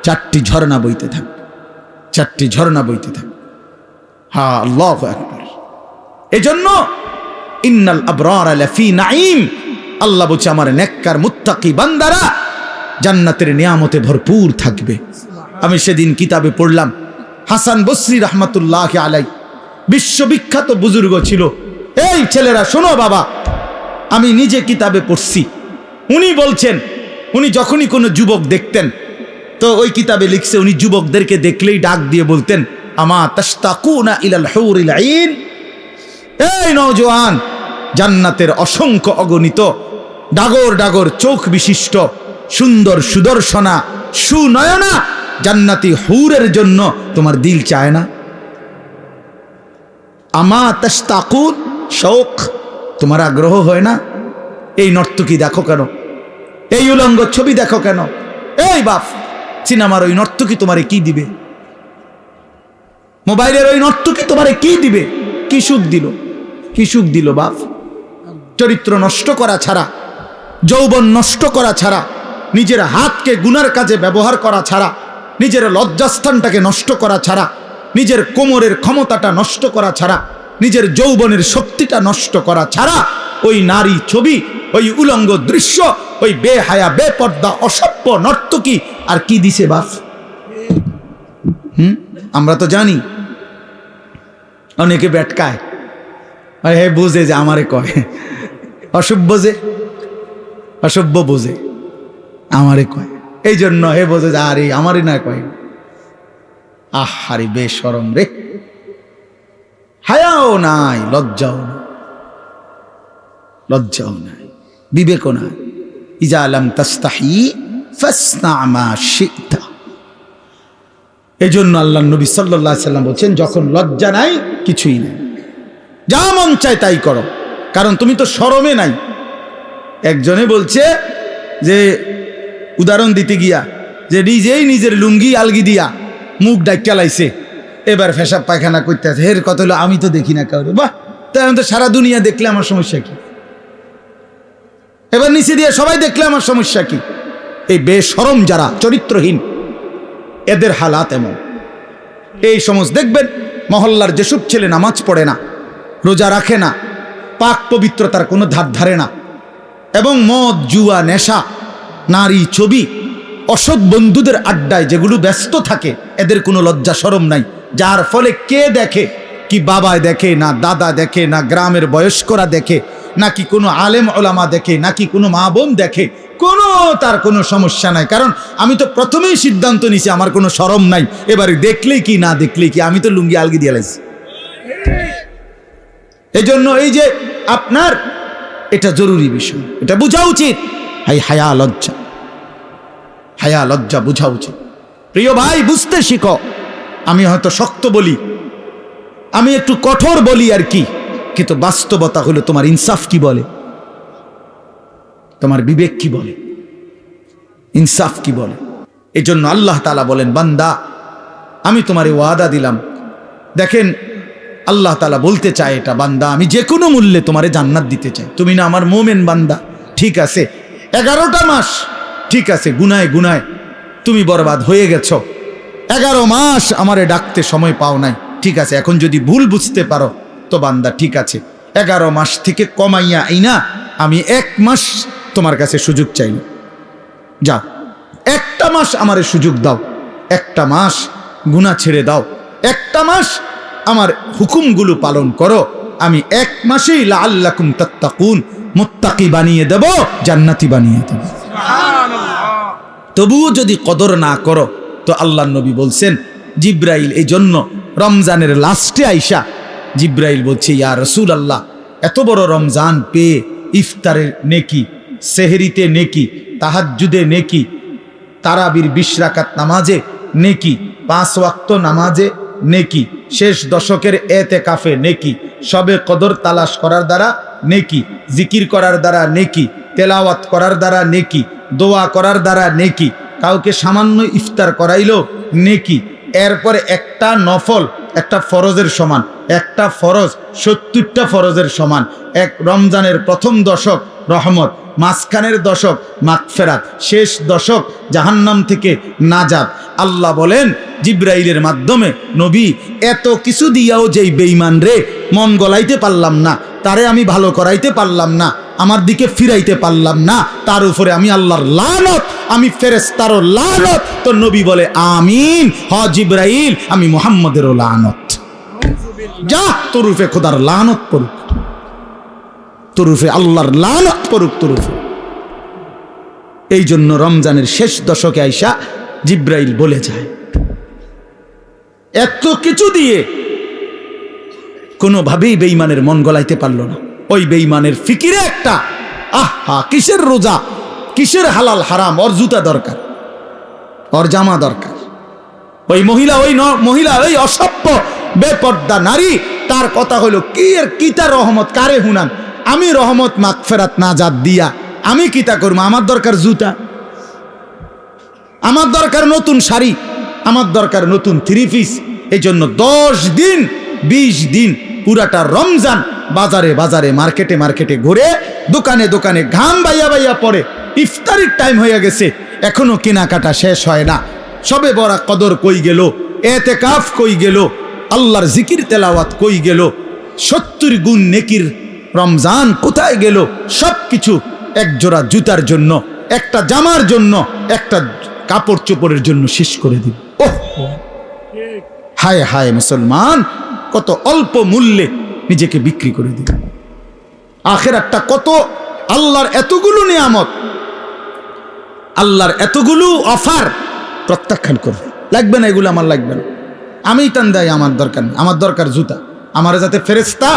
4টি ঝর্ণা বইতে থাকবে, 4টি ঝর্ণা বইতে থাকবে। হ্যাঁ, আল্লাহু আকবার। এজন্য ইন্নাল আবরারা লাফি নাঈম, আল্লাহ বলছে আমার নেককার মুত্তাকি বান্দারা জান্নাতের নিয়ামতে ভরপুর থাকবে। আমি সেদিন কিতাবে পড়লাম, হাসান বসরি রহমাতুল্লাহি আলাইহি বিশ্ববিখ্যাত বুজুর্গ ছিল। এই ছেলেরা শোনো বাবা, আমি নিজে কিতাবে পড়ছি। উনি বলছেন, উনি যখনই কোনো যুবক দেখতেন, তো ওই কিতাবে লিখছে, উনি যুবকদেরকে দেখলেই ডাক দিয়ে বলতেন, আমা তাশতাকুনা ইলাল হুরিল আইন, এই নওজোয়ান, জান্নাতের অসংখ্য অগণিত ডাগর ডাগর চোখ বিশিষ্ট সুন্দর সুদর্শনা সুনয়না জান্নাতি হুরের জন্য তোমার দিল চায় না? আমা তাশতাকুন, শৌক, তোমার আগ্রহ হয় না? এই নর্তকী দেখো কেন, এই উলঙ্গ ছবি দেখো কেন? এই বাপ, সিনেমার ওই নর্তকী তোমারে কি দিবে? মোবাইলের ওই নর্তকী তোমারে কি দিবে? কি সুখ দিল? কি সুখ দিল বাপ? চরিত্র নষ্ট করা ছাড়া, যৌবন নষ্ট করা ছাড়া, নিজের হাতকে গুনার কাজে ব্যবহার করা ছাড়া, নিজের লজ্জাস্থানটাকে নষ্ট করা ছাড়া, নিজের কোমরের ক্ষমতাটা নষ্ট করা ছাড়া, নিজের যৌবনের শক্তিটা নষ্ট করা ছাড়া ওই নারী ছবি, ওই উলঙ্গ দৃশ্য, ওই বেহায়া বেপর্দা অসভ্য নর্তকী আর কি দিছে বাপ? আমরা তো জানি অনেকে বেটকায়, আর হে বুঝে যে আমারে কয়, অসভ্য যে অসভ্য বোঝে আমারে কয়, এই জন্য হে বোঝে যে আরে আমারই না কয়। আহারে বেশরম রে, হায়াও নাই, লজ্জাও নাই, লজ্জাও নাই, বিবেকও নাই। ইজা লাম তাস্তাহি ফাসনা মা শি'তা। এই জন্য আল্লাহ নবী সাল্লাল্লাহু আলাইহি সাল্লাম বলছেন, যখন লজ্জা নাই কিছুই নাই, যা মন চায় তাই করো, কারণ তুমি তো শরমে নাই। একজনে বলছে যে, উদাহরণ দিতে গিয়া, যে নিজেই নিজের লুঙ্গি আলগি দিয়া মুখ ডাক্কা লাইছে, এবার পেশাব পায়খানা করতে আছে। হের কথা হলো আমি তো দেখি না কাউরে। বাহ, তাই আমি তো সারা দুনিয়া দেখলে আমার সমস্যা কি? এবার নিচে দিয়ে সবাই দেখলে আমার সমস্যা কি? এই বেশরম যারা চরিত্রহীন, এদের হালাত এমন। এই সমস্ত দেখবেন মহল্লার যেসব ছেলে নামাজ পড়ে না, রোজা রাখে না, পাক পবিত্রতার কোনো ধার ধারে না, এবং মদ জুয়া নেশা নারী ছবি অসৎ বন্ধুদের আড্ডায় যেগুলো ব্যস্ত থাকে, এদের কোনো লজ্জা শরম নাই। যার ফলে কে দেখে, কি বাবায় দেখে না, দাদা দেখে না, গ্রামের বয়স্করা দেখে নাকি কোনো আলেম ওলামা দেখে নাকি কোনো মা বোন দেখে, কোনো তার কোনো সমস্যা নাই। কারণ আমি তো প্রথমেই সিদ্ধান্ত নিছি আমার কোনো শরম নাই, এবারে দেখলেই কি না দেখলেই কি, আমি তো লুঙ্গি আলগি দিয়ে লাইছি। এই জন্য এই যে আপনার এটা জরুরি বিষয়, এটা বোঝা উচিত। হায়া লজ্জা, হায়া লজ্জা বোঝা উচিত। প্রিয় ভাই, বুঝতে শিখো। আমি হয়তো শক্ত বলি, আমি একটু কঠোর বলি আর কি, কিন্তু বাস্তবতা হলো তোমার ইনসাফ কি বলে, তোমার বিবেক কি বলে, ইনসাফ কি বলে। এই জন্য আল্লাহ তাআলা বলেন, বান্দা আমি তোমারে ওয়াদা দিলাম। দেখেন আল্লাহ তাআলা বলতে চায় এটা, বান্দা আমি যে কোনো মূল্যে তোমারে জান্নাত দিতে চাই। তুমি না আমার মোমেন বান্দা, ঠিক আছে 11টা মাস, ঠিক আছে গুনায় গুনায় তুমি বরবাদ হয়ে গেছো, 11 মাস আমারে ডাকতে সময় পাও নাই, ঠিক আছে। এখন যদি ভুল বুঝতে পারো তো বান্দা ঠিক আছে, 11 মাস থেকে কমাইয়া আইনা আমি 1 মাস তোমার কাছে সুযোগ চাই, যাও 1টা মাস আমারে সুযোগ দাও, 1টা মাস গুনাহ ছেড়ে দাও, 1টা মাস আমার হুকুমগুলো পালন করো, আমি 1 মাসেই লাআল্লাকুম তাত্তাকুন মুত্তাকি বানিয়ে দেব, জান্নাতি বানিয়ে দেব। তবুও যদি কদর না করো তো আল্লাহর নবী বলছেন, জিব্রাইল এই জন্য রমজানের লাস্টে আইসা জিব্রাইল বলছে, ইয়া রাসূলুল্লাহ এত বড় রমজান পেয়ে ইফতারের নেকি, সেহরিতে নেকি, তাহাজ্জুদে নেকি, তারাবির 20 রাকাত নামাজে নেকি, 5 ওয়াক্ত নামাজে নেকি, শেষ দশকের এতেকাফে নেকি, সবে কদর তালাশ করার দ্বারা নেকি, জিকির করার দ্বারা নেকি, তেলাওয়াত করার দ্বারা নেকি, দোয়া করার দ্বারা নেকি, কাউকে সামান্য ইফতার করাইলো নেকি, এরপরে একটা নফল একটা ফরজের সমান, একটা ফরজ 70টা ফরজের সমান, এক রমজানের প্রথম দশক রহমত, মাঝখানের দশক মাগফিরাত, শেষ দশক জাহান্নাম থেকে নাজাত। আল্লাহ বলেন জিব্রাইলের মাধ্যমে, নবী এত কিছু দিয়াও যেই বেঈমান রে মন গলাইতে পারলাম না, তারে আমি ভালো করাইতে পারলাম না, আমার দিকে ফিরাইতে পারলাম না, তার উপরে আমি আল্লাহর লানত, আমি ফেরেশতারও লানত। তো নবী বলে আমিন, হ জিব্রাইল আমি মুহাম্মদেরও লানত। যা তোরুফে খোদার লানত পড়ুক, তোরুফে আল্লাহর লানত পড়ুক তোরুফে। এই জন্য রমজানের শেষ দশকে আইসা জিব্রাইল বলে যায়, এত কিছু দিয়ে কোনোভাবেই বেঈমানের মন গলাইতে পারলো না। ওই বেঈমানের ফিকিরে একটা, আহা কিসের রোজা, কিসের হালাল হারাম, ওর জুতা দরকার, ওর জামা দরকার। ওই মহিলা ওই অসভ্য বেপর্দা নারী, তার কথা হলো কি এর কিতা রহমত কারে হুনান, আমি রহমত মাগফিরাত নাজাত দিয়া আমি কিতা করবো, আমার দরকার জুতা, আমার দরকার নতুন শাড়ি, আমার দরকার নতুন 3 পিস। এই জন্য 10 দিন 20 দিন পুরাটা রমজান বাজারে বাজারে মার্কেটে মার্কেটে ঘুরে, দোকানে দোকানে ঘাম বাইয়া বাইয়া পড়ে, ইফতারির টাইম হয়ে গেছে, এখনো কেনাকাটা শেষ হয় না। সবে বড় কদর কই গেল, এতেকাফ কই গেল, আল্লাহর জিকির তেলাওয়াত কই গেল, 70 গুণ নেকির রমজান কোথায় গেল? সব কিছু এক জোড়া জুতার জন্য, একটা জামার জন্য, একটা কাপড় চোপড়ের জন্য শেষ করে দিল। ওহ হায় হায় মুসলমান, কত অল্প মূল্যে নিজেকে বিক্রি করে দিবে। আখিরাতটা কত, আল্লাহর এতগুলো নিয়ামত, আল্লাহর এতগুলো অফার প্রত্যাখ্যান করবে। লাগবে না এগুলো, আমার লাগবে না, আমি টান দেয়, আমার দরকার নেই, আমার দরকার জুতা। আমার যাতে ফেরেশতা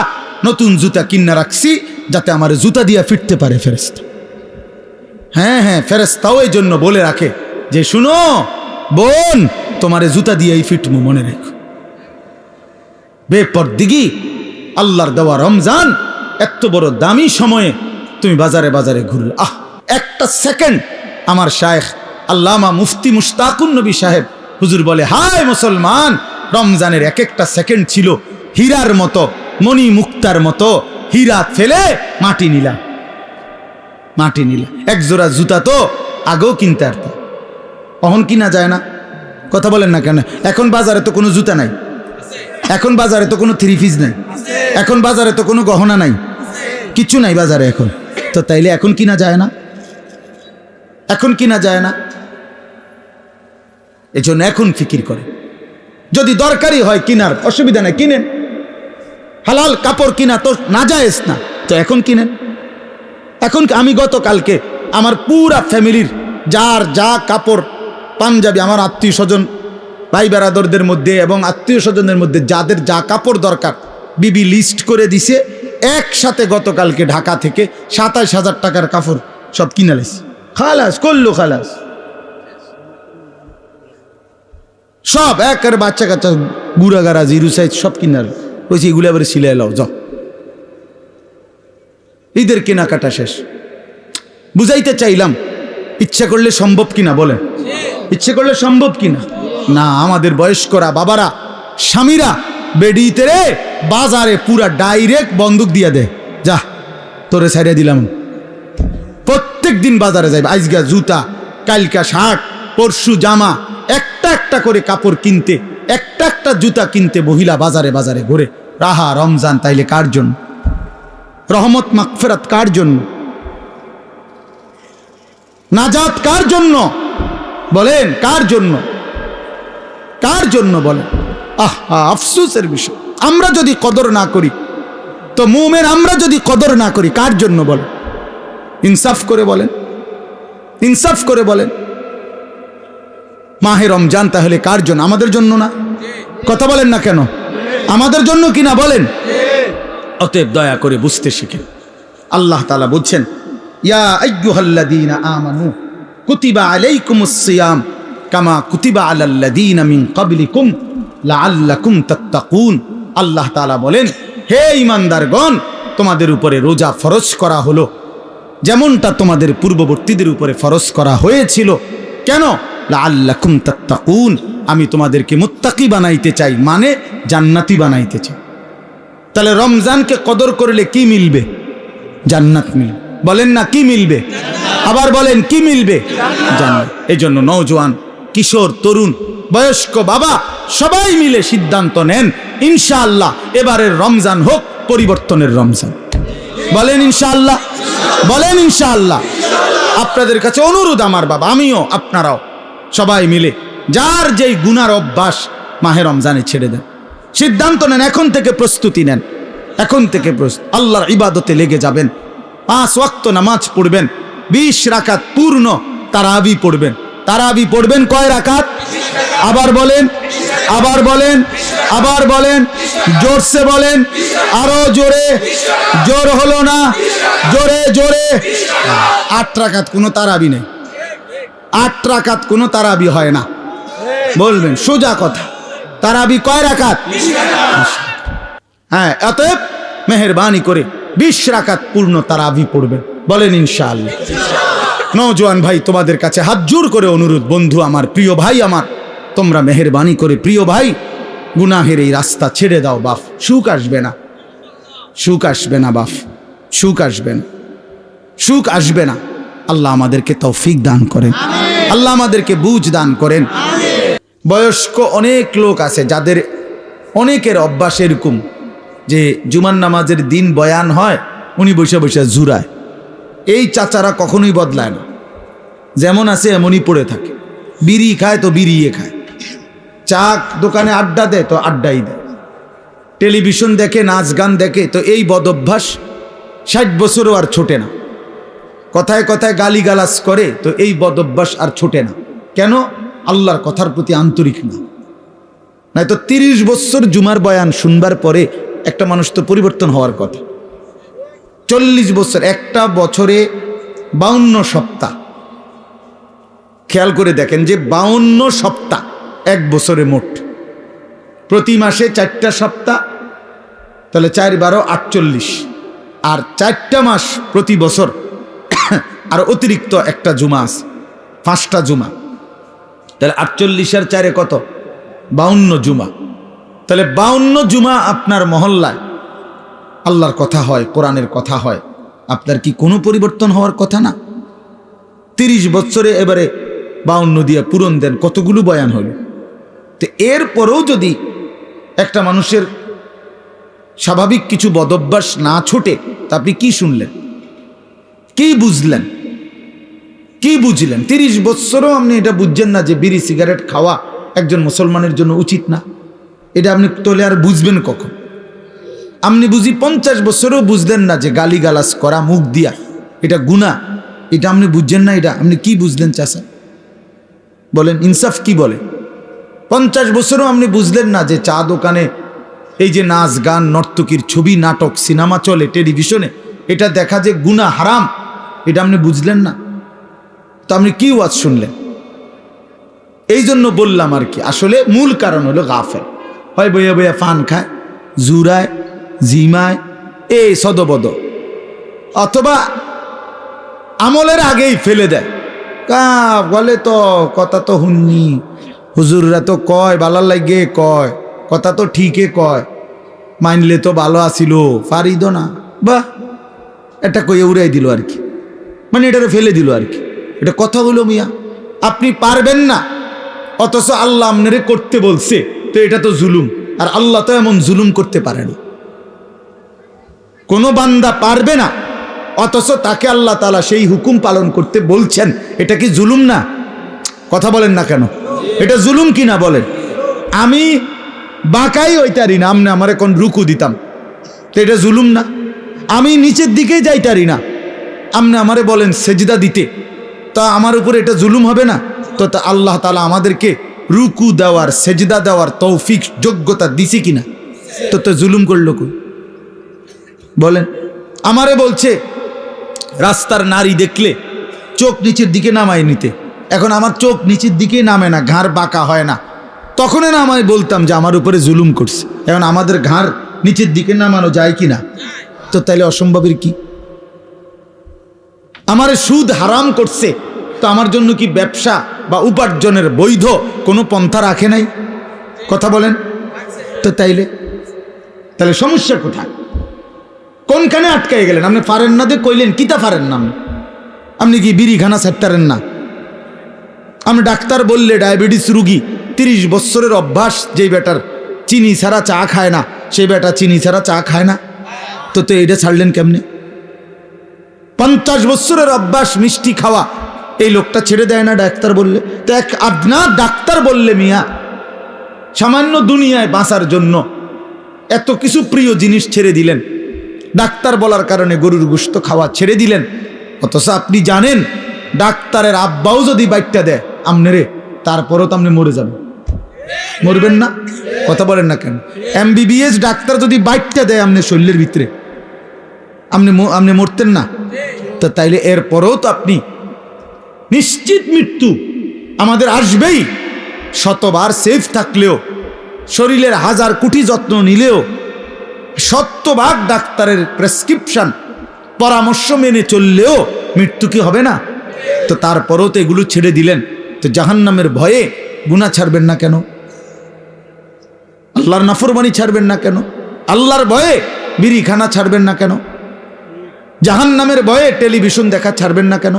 নতুন জুতা কিনে রাখছি, যাতে আমার জুতা দিয়ে ফিরতে পারে ফেরেশতা। হ্যাঁ হ্যাঁ, ফেরেশতাও এই জন্য বলে রাখে যে শুনো বোন, তোমারে জুতা দিয়েই ফিটমু, মনে রেখো। বেপরদিগি আল্লাহর দেওয়া রমজান, এত বড় দামি সময়ে তুমি বাজারে বাজারে ঘুরলে, একটা সেকেন্ড। আমার শায়েখ আল্লামা মুফতি মুশতাকুন নবী সাহেব হুজুর বলে, হায় মুসলমান, রমজানের এক একটা সেকেন্ড ছিল হীরার মতো, মণি মুক্তার মতো। হীরা ফেলে মাটি নিলাম, মাটি নিলাম। এক জোড়া জুতা তো আগেও কিনতে পারতাম, কখন কিনা যায় না? কথা বলেন না কেন? এখন বাজারে তো কোনো জুতা নাই, এখন বাজারে তো কোনো থ্রি পিস নাই, এখন বাজারে তো কোনো গহনা নাই, কিছু নাই বাজারে এখন। তো তাইলে এখন কিনা যায় না? এখন কিনা যায় না? এই জন্য এখন ফিকির করে, যদি দরকারি হয় কিনার, অসুবিধা নাই, কিনেন। হালাল কাপড় কিনা তো না জায়েজ না, তো এখন কিনেন। এখন আমি গতকালকে আমার পুরা ফ্যামিলির যার যা কাপড় পাঞ্জাবি, আমার আত্মীয় স্বজন ভাই বেরাদরদের মধ্যে এবং আত্মীয় স্বজনের মধ্যে যাদের যা কাপড় দরকার, বিবি লিস্ট করে দিছে। একসাথে গতকালকে ঢাকা থেকে 27,000 টাকার কাপড় সব কিনে লেছে, খালাস করলো, খালাস সব। একের বাচ্চা কাচ্চা গুড়াগাড়া জিরু সাইজ সব কিনার বলছি, এগুলো এবারে সিলাই লাও যাও। ঈদের কেনাকাটা শেষ। বুঝাইতে চাইলাম, ইচ্ছা করলে সম্ভব কিনা বলেন, ইচ্ছে করলে সম্ভব কিনা? না, আমাদের বয়স্করা বাবারা স্বামীরা বেডিতে রে বাজারে পুরা ডাইরেক্ট বন্দুক দিয়া দে, যা তোরে ছাড়িয়ে দিলাম। প্রত্যেক দিন বাজারে যাইবে, আজগা জুতা, কালকা শার্ট, পরশু জামা, একটা একটা করে কাপড় কিনতে, একটা একটা জুতা কিনতে মহিলা বাজারে বাজারে ঘুরে। রাহা রমজান তাইলে কার জন্য? রহমত মাগফিরাত কার জন্য? নাজাত কার জন্য বলেন? কার জন্য? কার জন্য বলেন? আফসোসের বিষয়, আমরা যদি কদর না করি তো মুমিন, আমরা যদি কদর না করি কার জন্য বলেন? ইনসাফ করে বলেন, ইনসাফ করে বলেন। মাহে রমজান তাহলে কার জন্য? আমাদের জন্য না? কথা বলেন না কেন? আমাদের জন্য কিনা বলেন? অতএব দয়া করে বুঝতে শিখেন। আল্লাহ তাআলা বলছেন, ইয়া আইয়ুহাল্লাযীনা আমানু কুতিবা আলাইকুমুস সিয়াম কামা কুতিবা আলাল্লাযীনা মিন ক্বাবলিকুম লাআল্লাকুম তাত্তাকুন। আল্লাহ তাআলা বলেন, হে ঈমানদারগণ, তোমাদের উপরে রোজা ফরজ করা হলো যেমনটা তোমাদের পূর্ববর্তীদের উপরে ফরজ করা হয়েছিল। কেন? লাআল্লাকুম তাত্তাকুন, আমি তোমাদেরকে মুত্তাকি বানাইতে চাই, মানে জান্নাতি বানাইতে চাই। তাহলে রমজানকে কদর করলে কি মিলবে? জান্নাত মিলবে। বলেন না কি মিলবে? আবার বলেন কি মিলবে? জান্নাত। এই জন্য নওজোয়ান, কিশোর, তরুণ, বয়স্ক, বাবা সবাই মিলে সিদ্ধান্ত নেন, ইনশাআল্লাহ এবারের রমজান হোক পরিবর্তনের রমজান। বলেন ইনশাআল্লাহ, বলেন ইনশাআল্লাহ। আপনাদের কাছে অনুরোধ আমার বাবা, আমিও, আপনারাও সবাই মিলে যার যেই গুনার অভ্যাস মাহে রমজানে ছেড়ে দেন। সিদ্ধান্ত নেন, এখন থেকে প্রস্তুতি নেন, এখন থেকে আল্লাহর ইবাদতে লেগে যাবেন। 5 ওয়াক্ত নামাজ পড়বেন, 20 রাকাত পূর্ণ তারাবি পড়বেন। তারাবি পড়বেন কয় রাকাত? আবার বলেন, আবার বলেন, আবার বলেন, জোরসে বলেন, আরো জোরে। জোর হলো না, জোরে জোরে। 8 রাকাত কোনো তারাবি নেই, 8 রাকাত কোনো তারাবি হয় না। বলবেন সোজা কথা, তারাবি কয় রাকাত? হ্যাঁ, অতএব মেহেরবানি করে 20 রাকাত পূর্ণ তারাবি পড়বেন। বলেন ইনশাআল্লাহ। নওজোয়ান ভাই, তোমাদের কাছে হাত জোর করে অনুরোধ, বন্ধু আমার, প্রিয় ভাই আমার, তোমরা মেহেরবানি করে, প্রিয় ভাই, গুনাহের এই রাস্তা ছেড়ে দাও বাপ। সুখ আসবে না, সুখ আসবে না বাপ, সুখ আসবে না, সুখ আসবে না। আল্লাহ আমাদেরকে তৌফিক দান করেন, আল্লাহ আমাদেরকে বুঝ দান করেন। বয়স্ক অনেক লোক আছে যাদের অনেকের অভ্যাস এরকম যে জুমার নামাজের দিন বয়ান হয়, উনি বসে বসে জুরায়। এই চাচারা কখনোই বদলায় না, যেমন আছে এমনই পড়ে থাকে। বিড়ি খায় তো বিড়িয়ে খায়, চা দোকানে আড্ডা দেয় তো আড্ডাই দেয়, টেলিভিশন দেখে, নাচ গান দেখে, তো এই বদ অভ্যাস 60 বছরও আর ছোটে না। কথায় কথায় গালিগালাজ করে, তো এই বদ অভ্যাস আর ছোটে না। কেন? আল্লাহর কথার প্রতি আন্তরিক না। নয়তো 30 বছর জুমার বয়ান শুনবার পরে একটা মানুষ তো পরিবর্তন হওয়ার কথা। 40 বছর, একটা বছরে 52 সপ্তাহ। খেয়াল করে দেখেন যে 52 সপ্তাহ এক বছরে মোট, প্রতি মাসে 4টা সপ্তাহ, তাহলে 4 12 48, আর 4টা মাস প্রতি বছর, আর অতিরিক্ত একটা জুমা আছে, 5টা জুমা, তাহলে 48 আর 4 কত? 52 জুমা। তাহলে 52 জুমা আপনার মহল্লায় আল্লাহর কথা হয়, কোরআনের কথা হয়, আপনার কি কোনো পরিবর্তন হওয়ার কথা না? 30 বছরে এবারে 52 দিয়ে পূরণ দেন, কতগুলো বয়ান হলো। তো এরপরেও যদি একটা মানুষের স্বাভাবিক কিছু বদভ্যাস না ছোটে, তা আপনি কি শুনলেন, কি বুঝলেন, কি বুঝলেন? 30 বছরও আপনি এটা বুঝছেন না যে বিড়ি সিগারেট খাওয়া একজন মুসলমানের জন্য উচিত না। এটা আপনি তোলে আর বুঝবেন কখন? আপনি বুঝি 50 বছরও বুঝলেন না যে গালিগালাজ করা মুখ দিয়া এটা গুনাহ, এটা আপনি বুঝছেন না। এটা আপনি কি বুঝলেন চাচা? বলেন, ইনসাফ কি বলে? 50 বছরও আপনি বুঝলেন না যে চা দোকানে এই যে নাচ গান, নর্তকীর ছবি, নাটক, সিনেমা চলে টেলিভিশনে, এটা দেখা যে গুনাহ, হারাম, এটা আপনি বুঝলেন না। তো আপনি কি ওয়াজ শুনলেন? এই জন্য বললাম আর কি, আসলে মূল কারণ হলো গাফেল। হয় বইয়া বইয়া ফান খায়, জুরায়, জিমায়, এই সদবদ, অথবা আমলের আগেই ফেলে দেয়। বলে তো কথা তো হুননি, হুজুররা তো কয় বালার লাগে, কয় কথা তো ঠিকই কয়, মানলে তো ভালো আসিল, পারিদ না, বাহ, এটা কইয়ে উড়াই দিল আর কি, মানে এটারে ফেলে দিল আর কি। এটা কথা হলো মিয়া, আপনি পারবেন না, অথচ আল্লাহ আপনারে করতে বলছে, তো এটা তো জুলুম। আর আল্লাহ তো এমন জুলুম করতে পারেনি। কোনো বান্দা পারবে না, অথচ তাকে আল্লাহ তাআলা সেই হুকুম পালন করতে বলছেন, এটা কি জুলুম না? কথা বলেন না কেন? এটা জুলুম কি না বলেন? আমি বাঁকাই হইতারি না, আমনে আমার এখন রুকু দিতাম, তো এটা জুলুম না? আমি নিচের দিকেই যাইতারি না, আমনে আমারে বলেন সেজদা দিতে, তা আমার উপরে এটা জুলুম হবে না? তো আল্লাহ তাআলা আমাদেরকে রুকু দেওয়ার, সেজদা দেওয়ার তৌফিক, যোগ্যতা দিছে কিনা? তো জুলুম করলো কই? বলেন। আমারে বলছে রাস্তার নারী দেখলে চোখ নিচের দিকে নামাই নিতে, এখন আমার চোখ নিচের দিকে নামে না, ঘাড় বাঁকা হয় না, তখনই না আমি বলতাম যে আমার উপরে জুলুম করছে। এখন আমাদের ঘাড় নিচের দিকে নামানো যায় কি না? তো তাইলে অসম্ভবের কি? আমারে সুদ হারাম করছে, তো আমার জন্য কি ব্যবসা বা উপার্জনের বৈধ কোনো পন্থা রাখে নাই? কথা বলেন। তো তাহলে সমস্যা কোথায়? কোনখানে আটকাই গেলেন? আপনি পারেন না, যে কইলেন কিতা পারেন না? আপনি কি বিড়ি খানা ছাড়তারেন না? আমি ডাক্তার বললে ডায়াবেটিস রুগী, 30 বছরের অভ্যাস, যেই বেটার চিনি ছাড়া চা খায় না, সেই বেটা চিনি ছাড়া চা খায় না, তো এইটা ছাড়লেন কেমনে? 50 বছরের অভ্যাস মিষ্টি খাওয়া, এই লোকটা ছেড়ে দেয় না ডাক্তার বললে? তো আপনার ডাক্তার বললে মিয়া সামান্য দুনিয়ায় বাঁচার জন্য এত কিছু প্রিয় জিনিস ছেড়ে দিলেন, ডাক্তার বলার কারণে গরুর গোশত খাওয়া ছেড়ে দিলেন, অথচ আপনি জানেন ডাক্তারের আব্বাও যদি বাইটটা দেয় আমনেরে, তারপরও তো আপনি মরে যাবেন। মরবেন না? কথা বলেন না কেন? MBBS ডাক্তার যদি বাইটটা দেয় আপনার শরীরের ভিতরে, আপনি মরতেন না? তো তাইলে এরপরও তো আপনি নিশ্চিত মৃত্যু আমাদের আসবেই। শতবার সেফ থাকলেও, শরীরের 1000 কোটি যত্ন নিলেও, 100 ডাক্তারের প্রেসক্রিপশন পরামর্শ মেনে চললেও মৃত্যু কি হবে না? তো তারপরেও তো এগুলো ছেড়ে দিলেন, তো জাহান্নামের ভয়ে গুনাহ ছাড়বেন না কেন? আল্লাহর নাফরমানি ছাড়বেন না কেন? আল্লাহর ভয়ে বিড়িখানা ছাড়বেন না কেন? জাহান্নামের ভয়ে টেলিভিশন দেখা ছাড়বেন না কেন?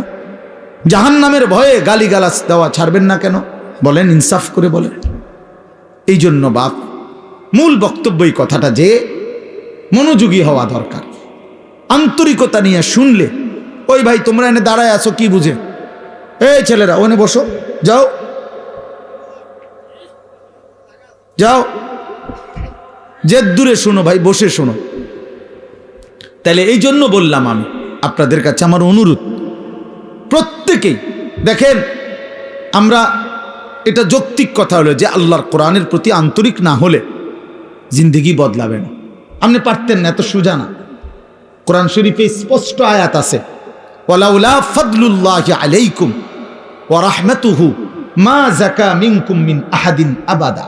জাহান্নামের ভয়ে গালিগালাজ দেওয়া ছাড়বেন না কেন? বলেন, ইনসাফ করে বলেন। এই জন্য বাপ, মূল বক্তব্য এই কথাটা যে মনোযোগী হওয়া দরকার, আন্তরিকতা নিয়ে শুনলে। ওই ভাই তোমরা এনে দাঁড়ায় আছো কি বুঝে? এই ছেলেরা ওনে বসো, যাও যাও, যে দূরে শোনো ভাই, বসে শোনো। তাহলে এই জন্য বললাম আমি আপনাদের কাছে আমার অনুরোধ, প্রত্যেকেই দেখেন, আমরা এটা যৌক্তিক কথা হলো যে আল্লাহর কোরআনের প্রতি আন্তরিক না হলে জিন্দেগি বদলাবে না। আপনি পারতেন না, এত সোজা না। কোরআন শরীফে স্পষ্ট আয়াত আছে, ওয়ালাউলা ফাদলুল্লাহি আলাইকুম ওয়া রাহমাতুহু মা যাকা মিনকুম মিন আহাদিন আবাদা।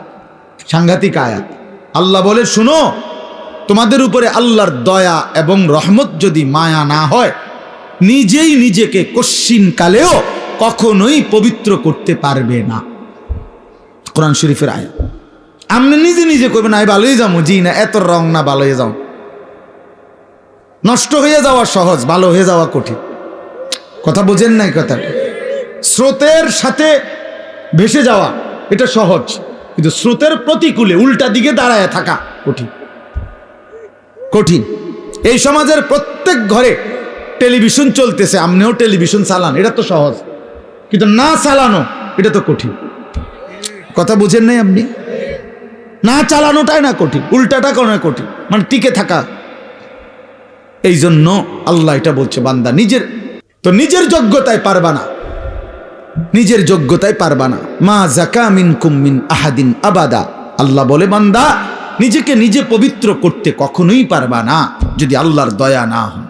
সাংঘাতিক আয়াত। আল্লাহ বলে, শুনো, তোমাদের উপরে আল্লাহর দয়া এবং রহমত যদি মায়া না হয়, নিজেই নিজেকে কশ্চিন কালেও কখনোই পবিত্র করতে পারবে না। কোরআন শরীফের আয়াত। আপনি নিজে নিজে করবেন না ভালোই যাবো, জি না, এত রং না, ভালো হয়ে যাও। নষ্ট হয়ে যাওয়া সহজ, ভালো হয়ে যাওয়া কঠিন। কথা বোঝেন নাই কথাটা? স্রোতের সাথে ভেসে যাওয়া এটা সহজ, কিন্তু স্রোতের প্রতিকূলে উল্টা দিকে দাঁড়ায় থাকা কঠিন। কঠিন। এই সমাজের প্রত্যেক ঘরে টেলিভিশন চলতেছে, আপনিও টেলিভিশন চালান, এটা তো সহজ, কিন্তু না চালানো এটা তো কঠিন। কথা বুঝেন নাই আপনি? না চালানোটাই না কঠিন, উল্টাটা কোনো কঠিন, মানে টিকে থাকা। এই জন্য আল্লাহ এটা বলছে, বান্দা নিজের যোগ্যতায় পারবা না, নিজের যোগ্যতায় পারবা না। মা যাকা মিনকুম মিন আহাদিন আবাদা। আল্লাহ বলে, বান্দা নিজেকে নিজে পবিত্র করতে কখনোই পারবা না যদি আল্লাহর দয়া না হয়,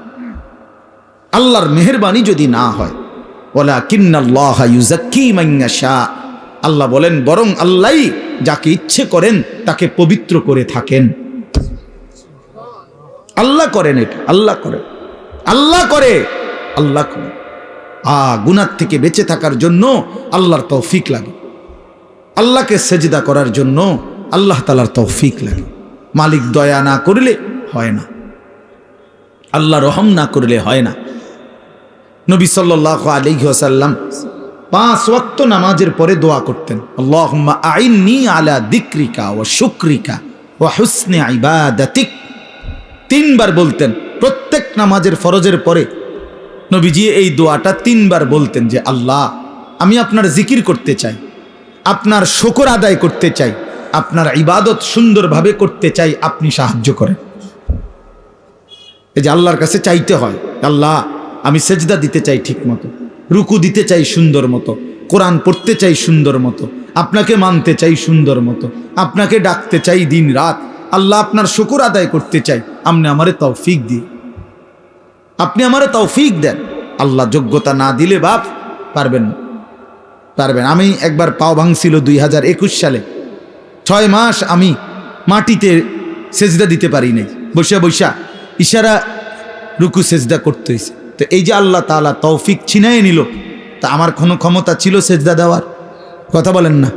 আল্লাহর মেহেরবানি যদি না হয়। ওয়ালাকিন্নাল্লাহা ইউযাক্কি মান ইয়াশা। আল্লাহ বলেন, বরং আল্লাহই যাকে ইচ্ছে করেন তাকে পবিত্র করে থাকেন। আল্লাহ করেন এটা, আল্লাহ করেন, আল্লাহ করে, আল্লাহ করে। গুনাহ থেকে বেঁচে থাকার জন্য আল্লাহর তৌফিক লাগে, আল্লাহকে সেজদা করার জন্য আল্লাহ তাআলার তৌফিক লাগে। মালিক দয়া না করলে হয় না, আল্লাহ রহম না করলে হয় না। নবী সাল্লাল্লাহু আলাইহি ওয়াসাল্লাম 5 ওয়াক্ত নামাজের পরে দোয়া করতেন, আল্লাহুম্মা আইন্নি আলা যিকরিকা ওয়া শুকরিকা ওয়া হুসনি ইবাদাতিক। 3 বার বলতেন প্রত্যেক নামাজের ফরজের পরে। নবীজি এই দোয়াটা 3 বার বলতেন যে, আল্লাহ আমি আপনার জিকির করতে চাই, আপনার শুকর আদায় করতে চাই, আপনার ইবাদত সুন্দরভাবে করতে চাই, আপনি সাহায্য করেন। এই যে আল্লাহর কাছে চাইতে হয়, আল্লাহ আমি সেজদা দিতে চাই ঠিক মতো, রুকু দিতে চাই সুন্দর মতো, কোরআন পড়তে চাই সুন্দর মতো, আপনাকে মানতে চাই সুন্দর মতো, আপনাকে ডাকতে চাই দিন রাত। আল্লাহ আপনার শুকর আদায় করতে চাই, আপনি আমারে তৌফিক দিন, আপনি আমারে তৌফিক দেন। আল্লাহ যোগ্যতা না দিলে বাপ পারবেন না, পারবেন। আমি একবার পাও ভাঙছিল 2021 সালে, 6 মাস আমি মাটিতে সেজদা দিতে পারি নাই, বসে বসা ইশারা রুকু সেজদা করতে হয়েছে। তো এই যে আল্লাহ তাআলা তৌফিক ছিনায় নিল, তা আমার কোনো ক্ষমতা ছিল সেজদা দেওয়ার? কথা বলেন না।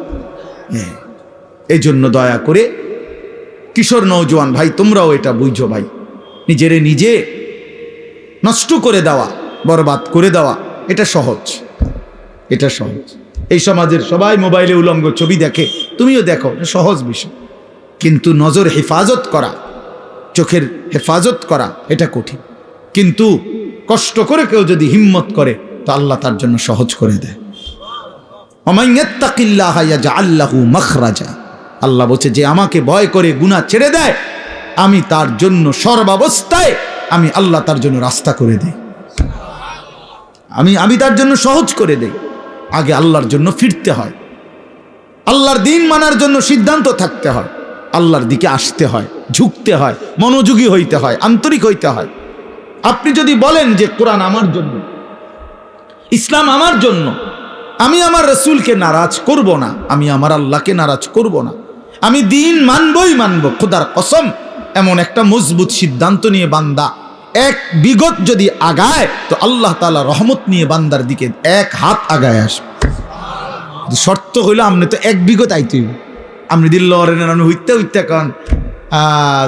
এই জন্য দয়া করে কিশোর নওজোয়ান ভাই, তোমরাও এটা বুঝো ভাই, নিজেরে নিজে নষ্ট করে দেওয়া, বরবাদ করে দেওয়া এটা সহজ, এটা সহজ। এই সমাজের সবাই মোবাইলে উলঙ্গ ছবি দেখে, তুমিও দেখো, সহজ বিষয়। কিন্তু নজর হেফাজত করা, চোখের হেফাজত করা এটা কঠিন। কিন্তু কষ্ট করে কেউ যদি হিম্মত করে তো আল্লাহ তার জন্য সহজ করে দেয়। ওমান ইয়াত্তাকিল্লাহা ইয়াজআল লাহু মাখরাজা। আল্লাহ বলছে, যে আমাকে ভয় করে গুনাহ ছেড়ে দেয়, আমি তার জন্য সর্বাবস্থায় আমি আল্লাহ তার জন্য রাস্তা করে দেই, আমি তার জন্য সহজ করে দেই। আগে আল্লাহর জন্য ফিরতে হয়, আল্লাহর দিন মানার জন্য সিদ্ধান্ত থাকতে হয়, আল্লাহর দিকে আসতে হয়, ঝুঁকতে হয়, মনোযোগী হইতে হয়, আন্তরিক হইতে হয়। আপনি যদি বলেন যে কোরআন আমার জন্য, ইসলাম আমার জন্য, আমি আমার রাসূলকে নারাজ করব না, আমি আমার আল্লাহকে নারাজ করব না, আমি দিন মানবই মানব, খোদার কসম, এমন একটা মজবুত সিদ্ধান্ত নিয়ে বান্দা 1 বিগত যদি আগায়, তো আল্লাহ তাআলা রহমত নিয়ে বান্দার দিকে 1 হাত আগায় আসবে। শর্ত হইল আপনি তো 1 বিগত আইতেই, আপনি দিল্ল আমি হইতে হইতে কারণ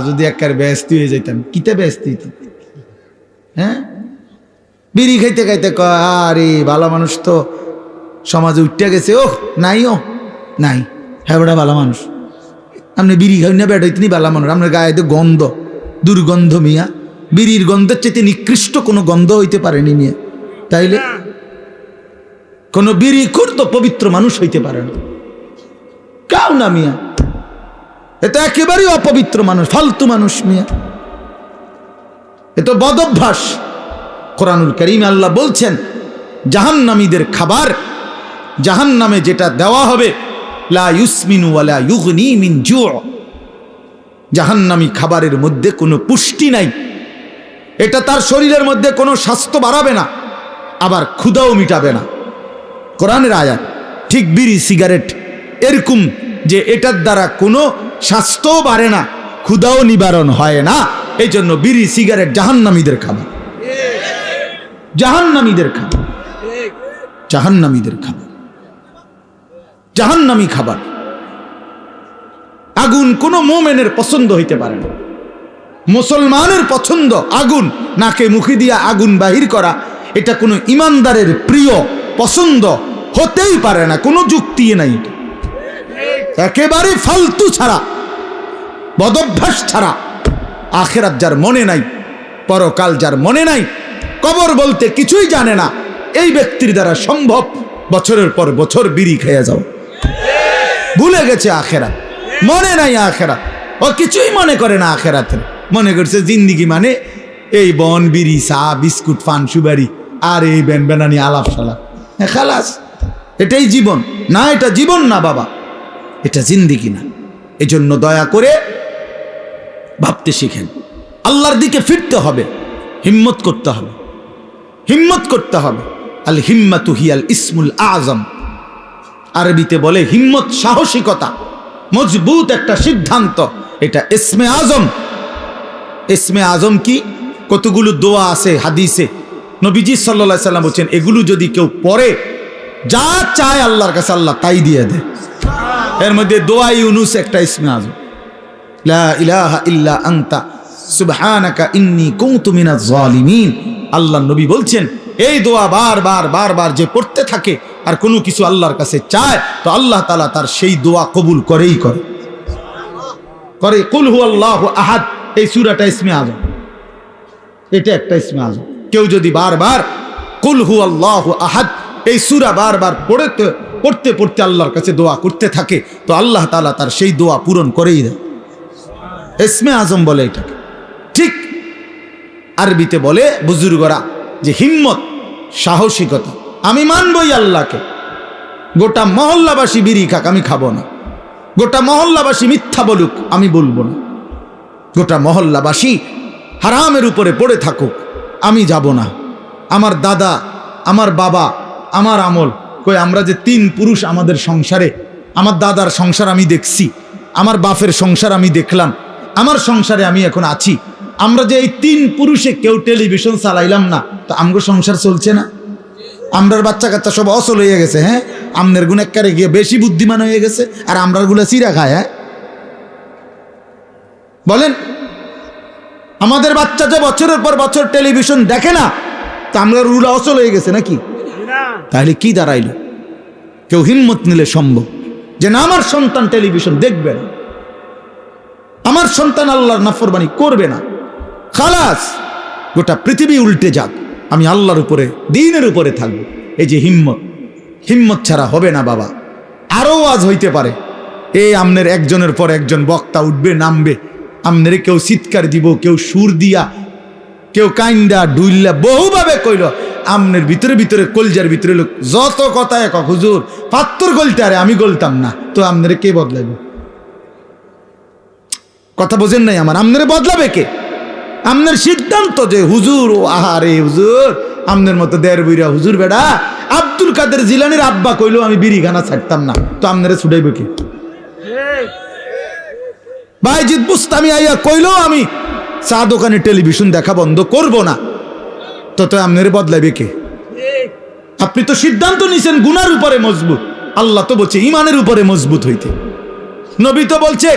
যদি একবার ব্যস্ত হয়ে যাইতাম, কিতে ব্যস্ত হইতাম? হ্যাঁ, বিড়ি খাইতে খাইতে আরে ভালো মানুষ তো সমাজে উঠতে গেছে, ও নাই, ও নাই, হ্যাঁ বেটা ভালো মানুষ। আপনি বিড়ি খাই না বেটা ইতনি ভালো মানুষ, আপনার গায়ে তো গন্ধ, দুর্গন্ধ মিয়া, বিড়ির গন্ধের চাইতে নিকৃষ্ট কোনো গন্ধ হইতে পারেনি মিয়া। তাইলে কোনো বিড়ি খুর তো পবিত্র মানুষ হইতে পারে না, কাও না মিয়া। এটা একেবারেই অপবিত্র মানুষ, ফালতু মানুষ মিয়া, এ তো বদভ্যাস। কোরআনুল কারীমে আল্লাহ বলছেন জাহান্নামীদের খাবার, জাহান্নামে যেটা দেওয়া হবে, লা ইউসমিনু ওয়ালা ইউগনি মিন জু'। জাহান্নামী খাবারের মধ্যে কোনো পুষ্টি নাই, এটা তার শরীরের মধ্যে কোনো স্বাস্থ্য বাড়াবে না, আবার ক্ষুধাও মিটাবে না। কোরআনের আয়াত। ঠিক বিড়ি সিগারেট এরকম যে এটার দ্বারা কোনো স্বাস্থ্যও বাড়ে না, ক্ষুধাও নিবারণ হয় না। এই জন্য বিড়ি সিগারেট জাহান্নামীদের খাবার, জাহান্নামীদের খাবার, জাহান্নামীদের খাবার, জাহান্নামী খাবার। আগুন কোনো মুমিনের পছন্দ হইতে পারে না। মুসলমানের পছন্দ আগুন, নাকে মুখে দিয়া আগুন বাহির করা, এটা কোনো ইমানদারের প্রিয় পছন্দ হতেই পারে না, কোনো যুক্তি নাই। একেবারে ফালতু ছাড়া, বদভ্যাস ছাড়া। আখিরাত যার মনে নাই, পরকাল যার মনে নাই, কবর বলতে কিছুই জানে না, এই ব্যক্তির দ্বারা সম্ভব বছরের পর বছর বিড়ি খেয়ে যাও। ভুলে গেছে আখিরাত, মনে নাই আখিরাত, ও কিছুই মনে করে না আখিরাতের। মনে করছে জিন্দিগি মানে এই বন, বিড়ি, চা, বিস্কুট, পান, সুবারি আর এই বেন বেনানি আলাপ সালাপ, খালাস, এটাই জীবন না। এটা জীবন না বাবা, এটা জিন্দিগি না। এজন্য দয়া করে ভাবতে শিখেন, আল্লাহর দিকে ফিরতে হবে, হিম্মত করতে হবে, হিম্মত করতে হবে। আল হিম্মাতু হিয়াল ইসমুল আযম। আরবিতে বলে হিম্মত সাহসিকতা, মজবুত একটা সিদ্ধান্ত, এটা ইসমে আজম। ইসমে আজম কি? কতগুলো দোয়া আছে হাদিসে, নবীজি সাল্লাল্লাহু আলাইহি সাল্লাম বলেন এগুলো যদি কেউ পড়ে, যা চায় আল্লাহর কাছে আল্লাহ তাই দিয়ে দেয়। এর মধ্যে দোয়া ইউনুস একটা ইসমে আজম, লা ইলাহা ইল্লা আনতা সুবহানাকা ইন্নী কুনতু মিনাজ জালিমিন। আল্লাহর নবী বলছেন এই দোয়া বারবার বারবার যে পড়তে থাকে আর কোনো কিছু আল্লাহর কাছে চায়, তো আল্লাহ তাআলা তার সেই দোয়া কবুল করেই করে। কুল হুয়াল্লাহু আহাদ, এই সূরাটা ইসমে আজম, এটা একটা ইসমে আজম। কেউ যদি বারবার কুল হুয়াল্লাহু আহাদ এই সূরা বারবার পড়তে পড়তে আল্লাহর কাছে দোয়া করতে থাকে, তো আল্লাহ তাআলা তার সেই দোয়া পূরণ করেই দেয়। ইসমে আজম বলে এটাকে। ঠিক আরবিতে বলে বুজুর্গরা যে হিম্মত, সাহসিকতা। আমি মানবই আল্লাহকে, গোটা মহল্লাবাসী বিড়ি খাক আমি খাবো না, গোটা মহল্লাবাসী মিথ্যা বলুক আমি বলবো না, গোটা মহল্লাবাসী হারামের উপরে পড়ে থাকুক আমি যাব না। আমার দাদা, আমার বাবা, আমার আমল কই, আমরা যে 3 পুরুষ আমাদের সংসারে, আমার দাদার সংসার আমি দেখছি, আমার বাপের সংসার আমি দেখলাম, আমার সংসারে আমি এখন আছি। আমরা যে এই 3 পুরুষে কেউ টেলিভিশন চালাইলাম না, তো আমগো সংসার চলছে না? আমরার বাচ্চা কাচ্চা সব অসল হয়ে গেছে, হ্যাঁ, আমনের গুণেকারে গিয়ে বেশি বুদ্ধিমান হয়ে গেছে, আর আমরার গুলা চিরা খায়। হ্যাঁ বলেন, আমাদের বাচ্চা যে বছরের পর বছর টেলিভিশন দেখে না, তা আমরা রুলা অসল হয়ে গেছে নাকি? তাহলে কি দাঁড়াইল? কেউ হিম্মত নিলে সম্ভব যে না, আমার সন্তান টেলিভিশন দেখবে না, আমার সন্তান আল্লাহর নাফরমানি করবে না, খালাস গোটা পৃথিবী উল্টে যাক, আমি আল্লাহর উপরে, দ্বীনের উপরে থাকবো। এই যে হিম্মত, হিম্মত ছাড়া হবে না বাবা। আরও আজ হইতে পারে এই আমনের একজনের পর একজন বক্তা উঠবে, নামবে, আমনের কেউ চিৎকার দিব, কেউ সুর দিয়া, কেউ কাইন্দা ডুইল্লা বহুভাবে কইল, আমনের ভিতরে ভিতরে কলজার ভিতরে লোক যত কথা এক, হুজুর পাত্তর গলতে, আরে আমি গলতাম না, তো আমনের কে বদলাবে? কথা বোঝেন নাই আমার? আমনের বদলাবে কে? আমনের সিদ্ধান্ত যে হুজুর, ও আহারে হুজুর, আমনের মতো দেড় বইরা হুজুর বেড়া আব্দুল কাদের জিলানির আব্বা কইলো আমি বিড়িখানা ছাড়তাম না, তো আমনের ছুটাইবে কে? বাইজিদ বুস্তামি আইয়া কইলো আমি চা দোকানে টেলিভিশন দেখা বন্ধ করব না, তো আমনের বদলাইবে কে? আপনি তো সিদ্ধান্ত নিছেন গুনার উপরে মজবুত, আল্লাহ তো বলছে ইমানের উপরে মজবুত হইতে, নবী তো বলছে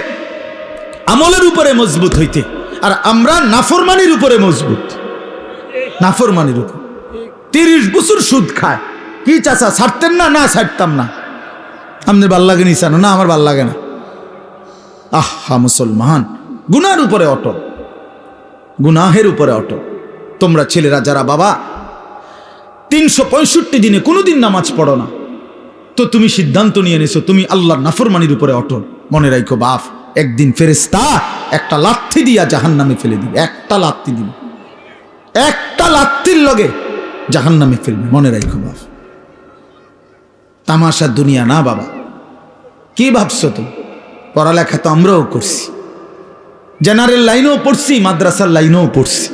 আমলের উপরে মজবুত হইতে, আর আমরা নাফরমানির উপরে মজবুত, নাফরমানির উপর। 30 বছর সুদ খায়, কি চাচা ছাড়তেন না? না ছাড়তাম না। আপনার ভাল লাগে নি? না আমার ভাল লাগে না। আহা মুসলমান, গুনার উপরে অটল, গুনাহের উপরে অটল। তোমরা ছেলেরা যারা বাবা 365 দিনে কোনোদিন নামাজ পড়ো না, তো তুমি সিদ্ধান্ত নিয়ে নিছো তুমি আল্লাহর নাফরমানির উপরে অটল। মনে রাখো বাপ, একদিন ফেরেশতা একটা লাথি দিয়া জাহান্নামে ফেলে দিবে, একটা লাথি দিবে, একটা লাথির লগে জাহান্নামে ফেলবে। মনে রাখো বাবা, তামাশা দুনিয়া না বাবা। কি ভাবছো তুমি? পড়ালেখা তো আমরাও করছি, জেনারেল লাইনেও পড়ছি, মাদ্রাসার লাইনেও পড়ছি,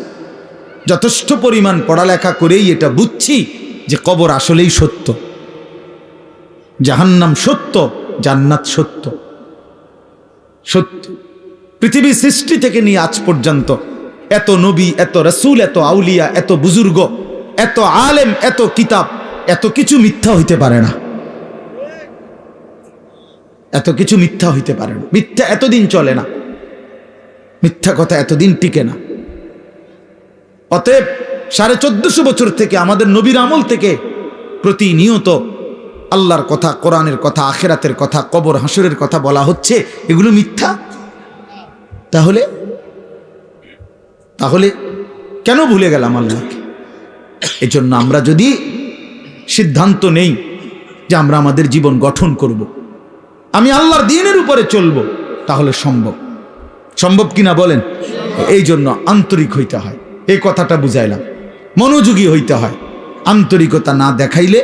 যথেষ্ট পরিমাণ পড়ালেখা করেই এটা বুঝছি যে কবর আসলেই সত্য, জাহান্নাম সত্য, জান্নাত সত্য। সত্য পৃথিবী সৃষ্টি থেকে নিয়ে আজ পর্যন্ত এত নবী, এত রাসূল, এত আউলিয়া, এত বুজুর্গ, এত আলেম, এত কিতাব, এত কিছু মিথ্যা হইতে পারে না। এত কিছু মিথ্যা হইতে পারে না। মিথ্যা এতদিন চলে না, মিথ্যা কথা এতদিন টিকে না। অতএব 1450 বছর থেকে আমাদের নবীর আমল থেকে প্রতিনিয়ত আল্লাহর কথা, কোরআনের কথা, আখিরাতের কথা, কবর হাসরের কথা বলা হচ্ছে, এগুলো মিথ্যা? তাহলে তাহলে কেন ভুলে গেলাম আল্লাহকে? এই জন্য আমরা যদি সিদ্ধান্ত নেই যে আমরা আমাদের জীবন গঠন করব, আমি আল্লাহর দ্বীনের উপরে চলব, তাহলে সম্ভব। সম্ভব কিনা বলেন? এই জন্য আন্তরিক হইতে হয়, এই কথাটা বুঝাইলাম। মনোযোগী হইতে হয়। আন্তরিকতা না দেখাইলে,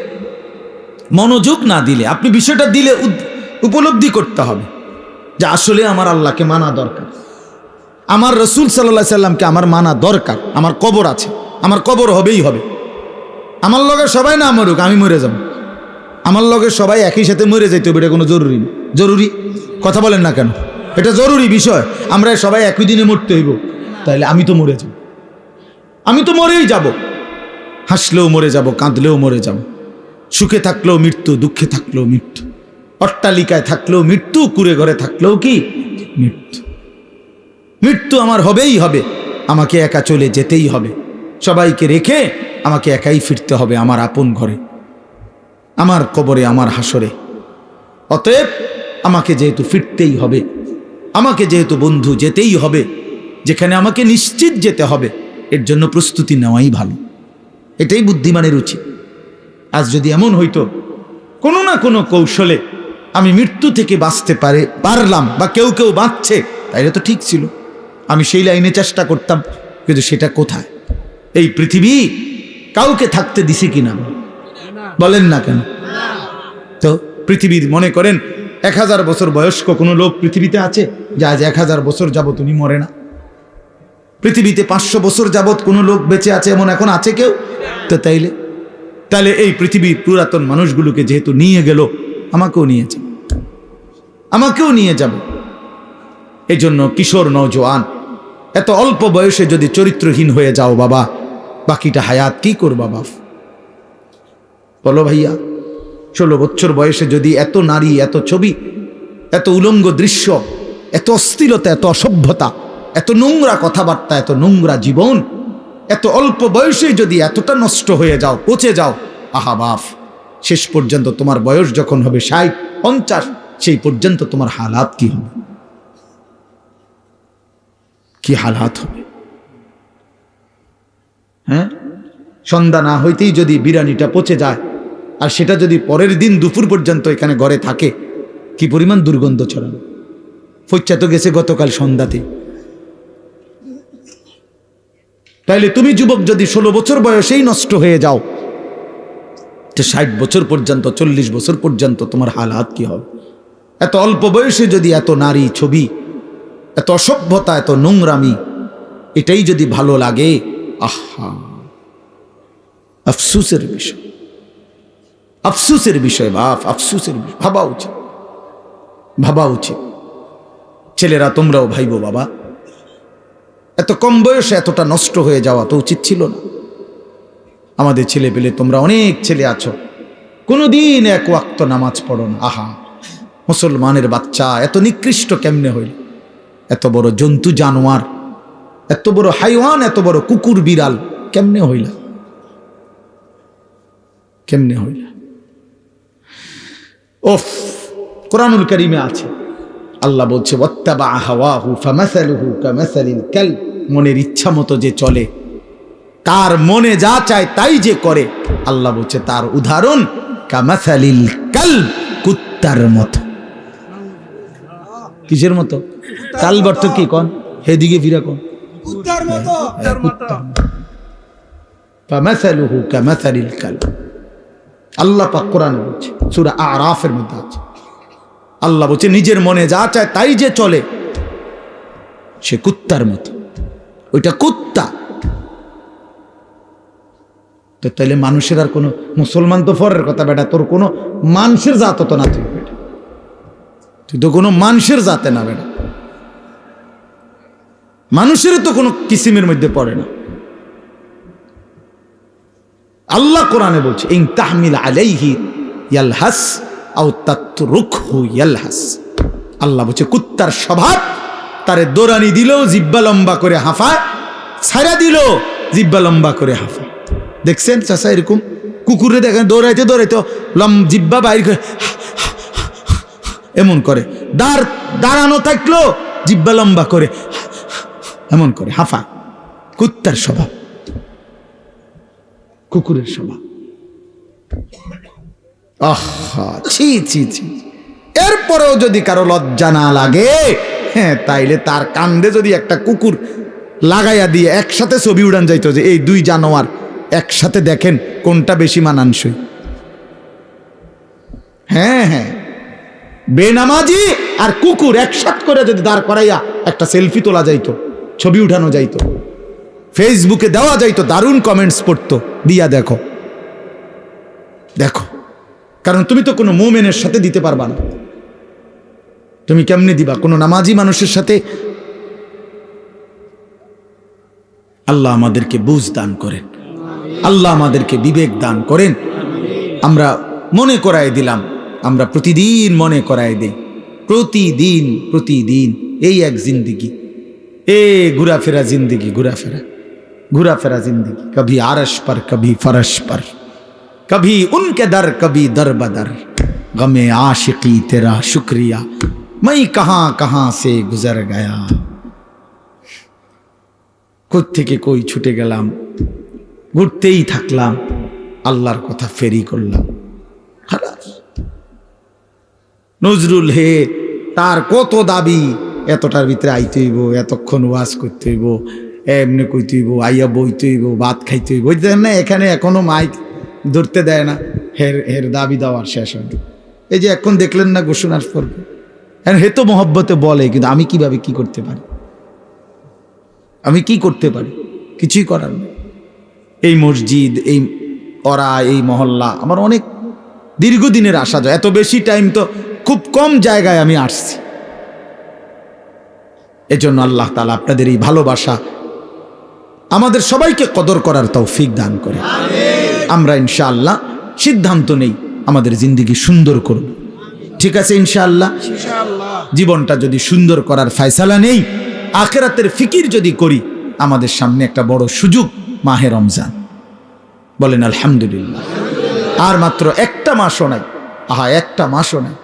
মনোযোগ না দিলে, আপনি বিষয়টা দিলে উপলব্ধি করতে হবে যে আসলে আমার আল্লাহকে মানা দরকার, আমার রসুল সাল্লাল্লাহু আলাইহি সাল্লামকে আমার মানা দরকার। আমার কবর আছে, আমার কবর হবেই হবে। আমার লগে সবাই না মরুক, আমি মরে যাব। আমার লগে সবাই একই সাথে মরে যাইতে হবে, এটা কোনো জরুরি না। জরুরি কথা বলেন না কেন? এটা জরুরি বিষয়। আমরা সবাই একই দিনে মরতে হইব, তাইলে আমি তো মরে যাব, আমি তো মরেই যাব। হাসলেও মরে যাব, কাঁদলেও মরে যাব, সুখে থাকলেও মৃত্যু, দুঃখে থাকলেও মৃত্যু, অট্টালিকায় থাকলেও মৃত্যু, কুড়ে ঘরে থাকলেও কি মৃত্যু। মৃত্যু আমার হবেই হবে, আমাকে একা চলে যেতেই হবে, সবাইকে রেখে আমাকে একাই ফিরতে হবে আমার আপন ঘরে, আমার কবরে, আমার হাসরে। অতএব আমাকে যেহেতু ফিরতেই হবে, আমাকে যেহেতু বন্ধু যেতেই হবে, যেখানে আমাকে নিশ্চিত যেতে হবে, এর জন্য প্রস্তুতি নেওয়াই ভালো। এটাই বুদ্ধিমানের উচিত। আজ যদি এমন হইতো কোনো না কোনো কৌশলে আমি মৃত্যু থেকে বাঁচতে পারলাম, বা কেউ কেউ বাঁচছে, তাইলে তো ঠিক ছিল, আমি সেই লাইনে চেষ্টা করতাম। কিন্তু সেটা কোথায়? এই পৃথিবী কাউকে থাকতে দিছে কিনা বলেন না কেন? তো পৃথিবীর মনে করেন 1000 বছর বয়স্ক কোনো লোক পৃথিবীতে আছে যে আজ 1000 বছর যাবত উনি মরে না? পৃথিবীতে 500 বছর যাবত কোনো লোক বেঁচে আছে এমন এখন আছে কেউ? তো তাইলে এই পৃথিবীর পুরাতন মানুষগুলোকে যেহেতু নিয়ে গেল, আমাকেও নিয়ে যাবে, আমাকেও নিয়ে যাবে। এই জন্য কিশোর নওজোয়ান, এত অল্প বয়সে যদি চরিত্রহীন হয়ে যাও বাবা, বাকিটা হায়াত কি করবা বাপ? বলো ভাইয়া, 16 বছর বয়সে যদি এত নারী, এত ছবি, এত উলঙ্গ দৃশ্য, এত অস্থিরতা, এত অসভ্যতা, এত নোংরা কথাবার্তা, এত নোংরা জীবন, এত অল্প বয়সে যদি এতটা নষ্ট হয়ে যাও, পচে যাও, আহা বাপ, শেষ পর্যন্ত তোমার বয়স যখন হবে 60, 50, সেই পর্যন্ত তোমার হালাত কি হবে? কি হালাত হবে? হ্যাঁ, সন্ধ্যা না হইতেই যদি বিরিয়ানিটা পচে যায়, আর সেটা যদি পরের দিন দুপুর পর্যন্ত এখানে ঘরে থাকে, কি পরিমাণ দুর্গন্ধ ছড়ানো। ফচ্চা তো গেছে গতকাল সন্ধ্যাতে। তাইলে তুমি যুবক যদি 16 বছর বয়সেই নষ্ট হয়ে যাও, তো 60 বছর পর্যন্ত, 40 বছর পর্যন্ত তোমার হালাত কি হবে? এত অল্প বয়সে যদি এত নারী ছবি, এত অসভ্যতা, এত নোংরামি, এটাই যদি ভালো লাগে, আহা, আফসুসের বিষয়, আফসুসের বিষয় বাপ, আফসুসের বিষয়। ভাবা উচিত, ভাবা উচিত। ছেলেরা তোমরাও ভাইবো বাবা, এত কম বয়সে এতটা নষ্ট হয়ে যাওয়া তো উচিত ছিল না। আমাদের ছেলে পেলে, তোমরা অনেক ছেলে আছো, কোনোদিন এক ওয়াক্ত নামাজ পড়ো না। আহা, মুসলমানের বাচ্চা এত নিকৃষ্ট কেমনে হইল? এত বড় জন্তু জানোয়ার, এত বড় হাইওয়ান, এত বড় কুকুর বিড়াল কেমনে হইলা? কেমনে হইলা? ওফ, কোরআনুল কারীমে আছে, আল্লাহ বলছে ওয়াত্তাবা হাওয়াহু ফামাসালুহু কামাসালিল কালব, মনের ইচ্ছা মতো যে চলে, তার মনে যা চায় তাই যে করে, আল্লাহ বলছে তার উদাহরণ কামাসালিল কালব, কুত্তার মতো। কিসের মতো? কালবর্ত কি কোন হেদিকে ফিরা কোন ফামাসালুহু কামাসালিল কালব। আল্লাহ পাক কোরআনে বলছে, সূরা আরাফের মধ্যে আছে। আল্লাহ বলছে নিজের মনে যা চায় তাই যে চলে, সে কুত্তার মতো। ওইটা কুত্তা। তো তাইলে মানুষের আর কোনো, মুসলমান তো পরের কথা বেটা, তোর কোনো মানুষের জাত তো না, তুই বেটা, তুই তো কোনো মানুষের জাতে না বেটা, মানুষের তো কোনো কিসিমের মধ্যে পড়ে না। আল্লাহ কোরআনে বলছে ইন তাহমিল আলাইহি ইয়ালহাস আও তাতরুকহু ইয়ালহাস। আল্লাহ বলছে কুত্তার স্বভাব, তারে দৌড়ানি দিলেও জিব্বা লম্বা করে হাঁফায়, ছাইরা দিল জিব্বা লম্বা করে হাঁফায়। দেখছেন চাচা এরকম কুকুরে দেখেন দৌড়াইতে দৌড়াইতে জিব্বা বাইর করে এমন করে, দাঁড়ানো থাকলো জিব্বা লম্বা করে এমন করে হাঁফায়। কুত্তার স্বভাব, কুকুরের স্বভাব। আহা ছি ছি ছি। এরপরেও যদি কারো লজ্জা না লাগে, হ্যাঁ, তাইলে তার কান্দে যদি একটা কুকুর লাগাইয়া দিয়ে একসাথে ছবি উড়ান যাইতো যে এই দুই জানোয়ার একসাথে দেখেন কোনটা বেশি মানানসই। হ্যাঁ হ্যাঁ, বেনামাজি আর কুকুর একসাথে করে যদি দাঁড় করাইয়া একটা সেলফি তোলা যাইতো, ছবি উঠানো যাইতো, ফেসবুকে দেওয়া যাইতো, দারুণ কমেন্টস পড়তো, দিয়া দেখো দেখো। কারণ তুমি তো কোনো মুমিনের সাথে দিতে পারবা না, তুমি কেমনে দিবা কোনো নামাজি মানুষের সাথে? আল্লাহ আমাদেরকে বুঝ দান করেন, আল্লাহ আমাদেরকে বিবেক দান করেন। আমরা মনে করাই দিলাম, আমরা প্রতিদিন মনে করাই দেই, প্রতিদিন প্রতিদিন এই এক জিন্দিগি, ঘুরাফেরা জিন্দিগি, ঘুরাফেরা জিন্দিগি, কभी आरश पर कभी फरश पर, कभी उनके दर कभी दर बदर, गमे आशिकी तेरा शुक्रिया मैं कहां कहां से गुजर गया। কোত্থেকে কই ছুটে গেলাম, ঘুরতেই থাকলাম, আল্লাহর কথা ফেরি করলাম। নজরুল হে, তার কত দাবি, এতটার ভিতরে আইতে হইব, এতক্ষণ ওয়াজ করতে হইব, এমনি কইতে হইব, আইয়া বইতে হইব, ভাত খাইতে হইব, বইতে না। এখানে এখনো মাইক ধরতে দেয় না, হের দাবি দেওয়ার শেষ হয়। এই যে এখন দেখলেন না ঘোষণার পর্ব, হে তো মহব্বতে বলে, কিন্তু আমি কিভাবে কি করতে পারি, আমি কি করতে পারি? কিছুই করার নেই। এই মসজিদ, এই ওরা, এই মহল্লা আমার অনেক দীর্ঘদিনের আসা যায়, এত বেশি টাইম তো খুব কম জায়গায় আমি আসছি। এজন্য আল্লাহ তাআলা আপনাদের এই ভালোবাসা আমাদের সবাইকে কদর করার তৌফিক দান করে। আমরা ইনশাআল্লাহ সিদ্ধান্ত নেই আমাদের জিন্দেগি সুন্দর করব, ঠিক আছে ইনশাআল্লাহ। জীবনটা যদি সুন্দর করার ফয়সালা নেই, আখিরাতের ফিকির যদি করি, আমাদের সামনে একটা বড় সুযোগ মাহে রমজান। বলেন আলহামদুলিল্লাহ। আর মাত্র একটা মাসও নাই, একটা মাসও নাই।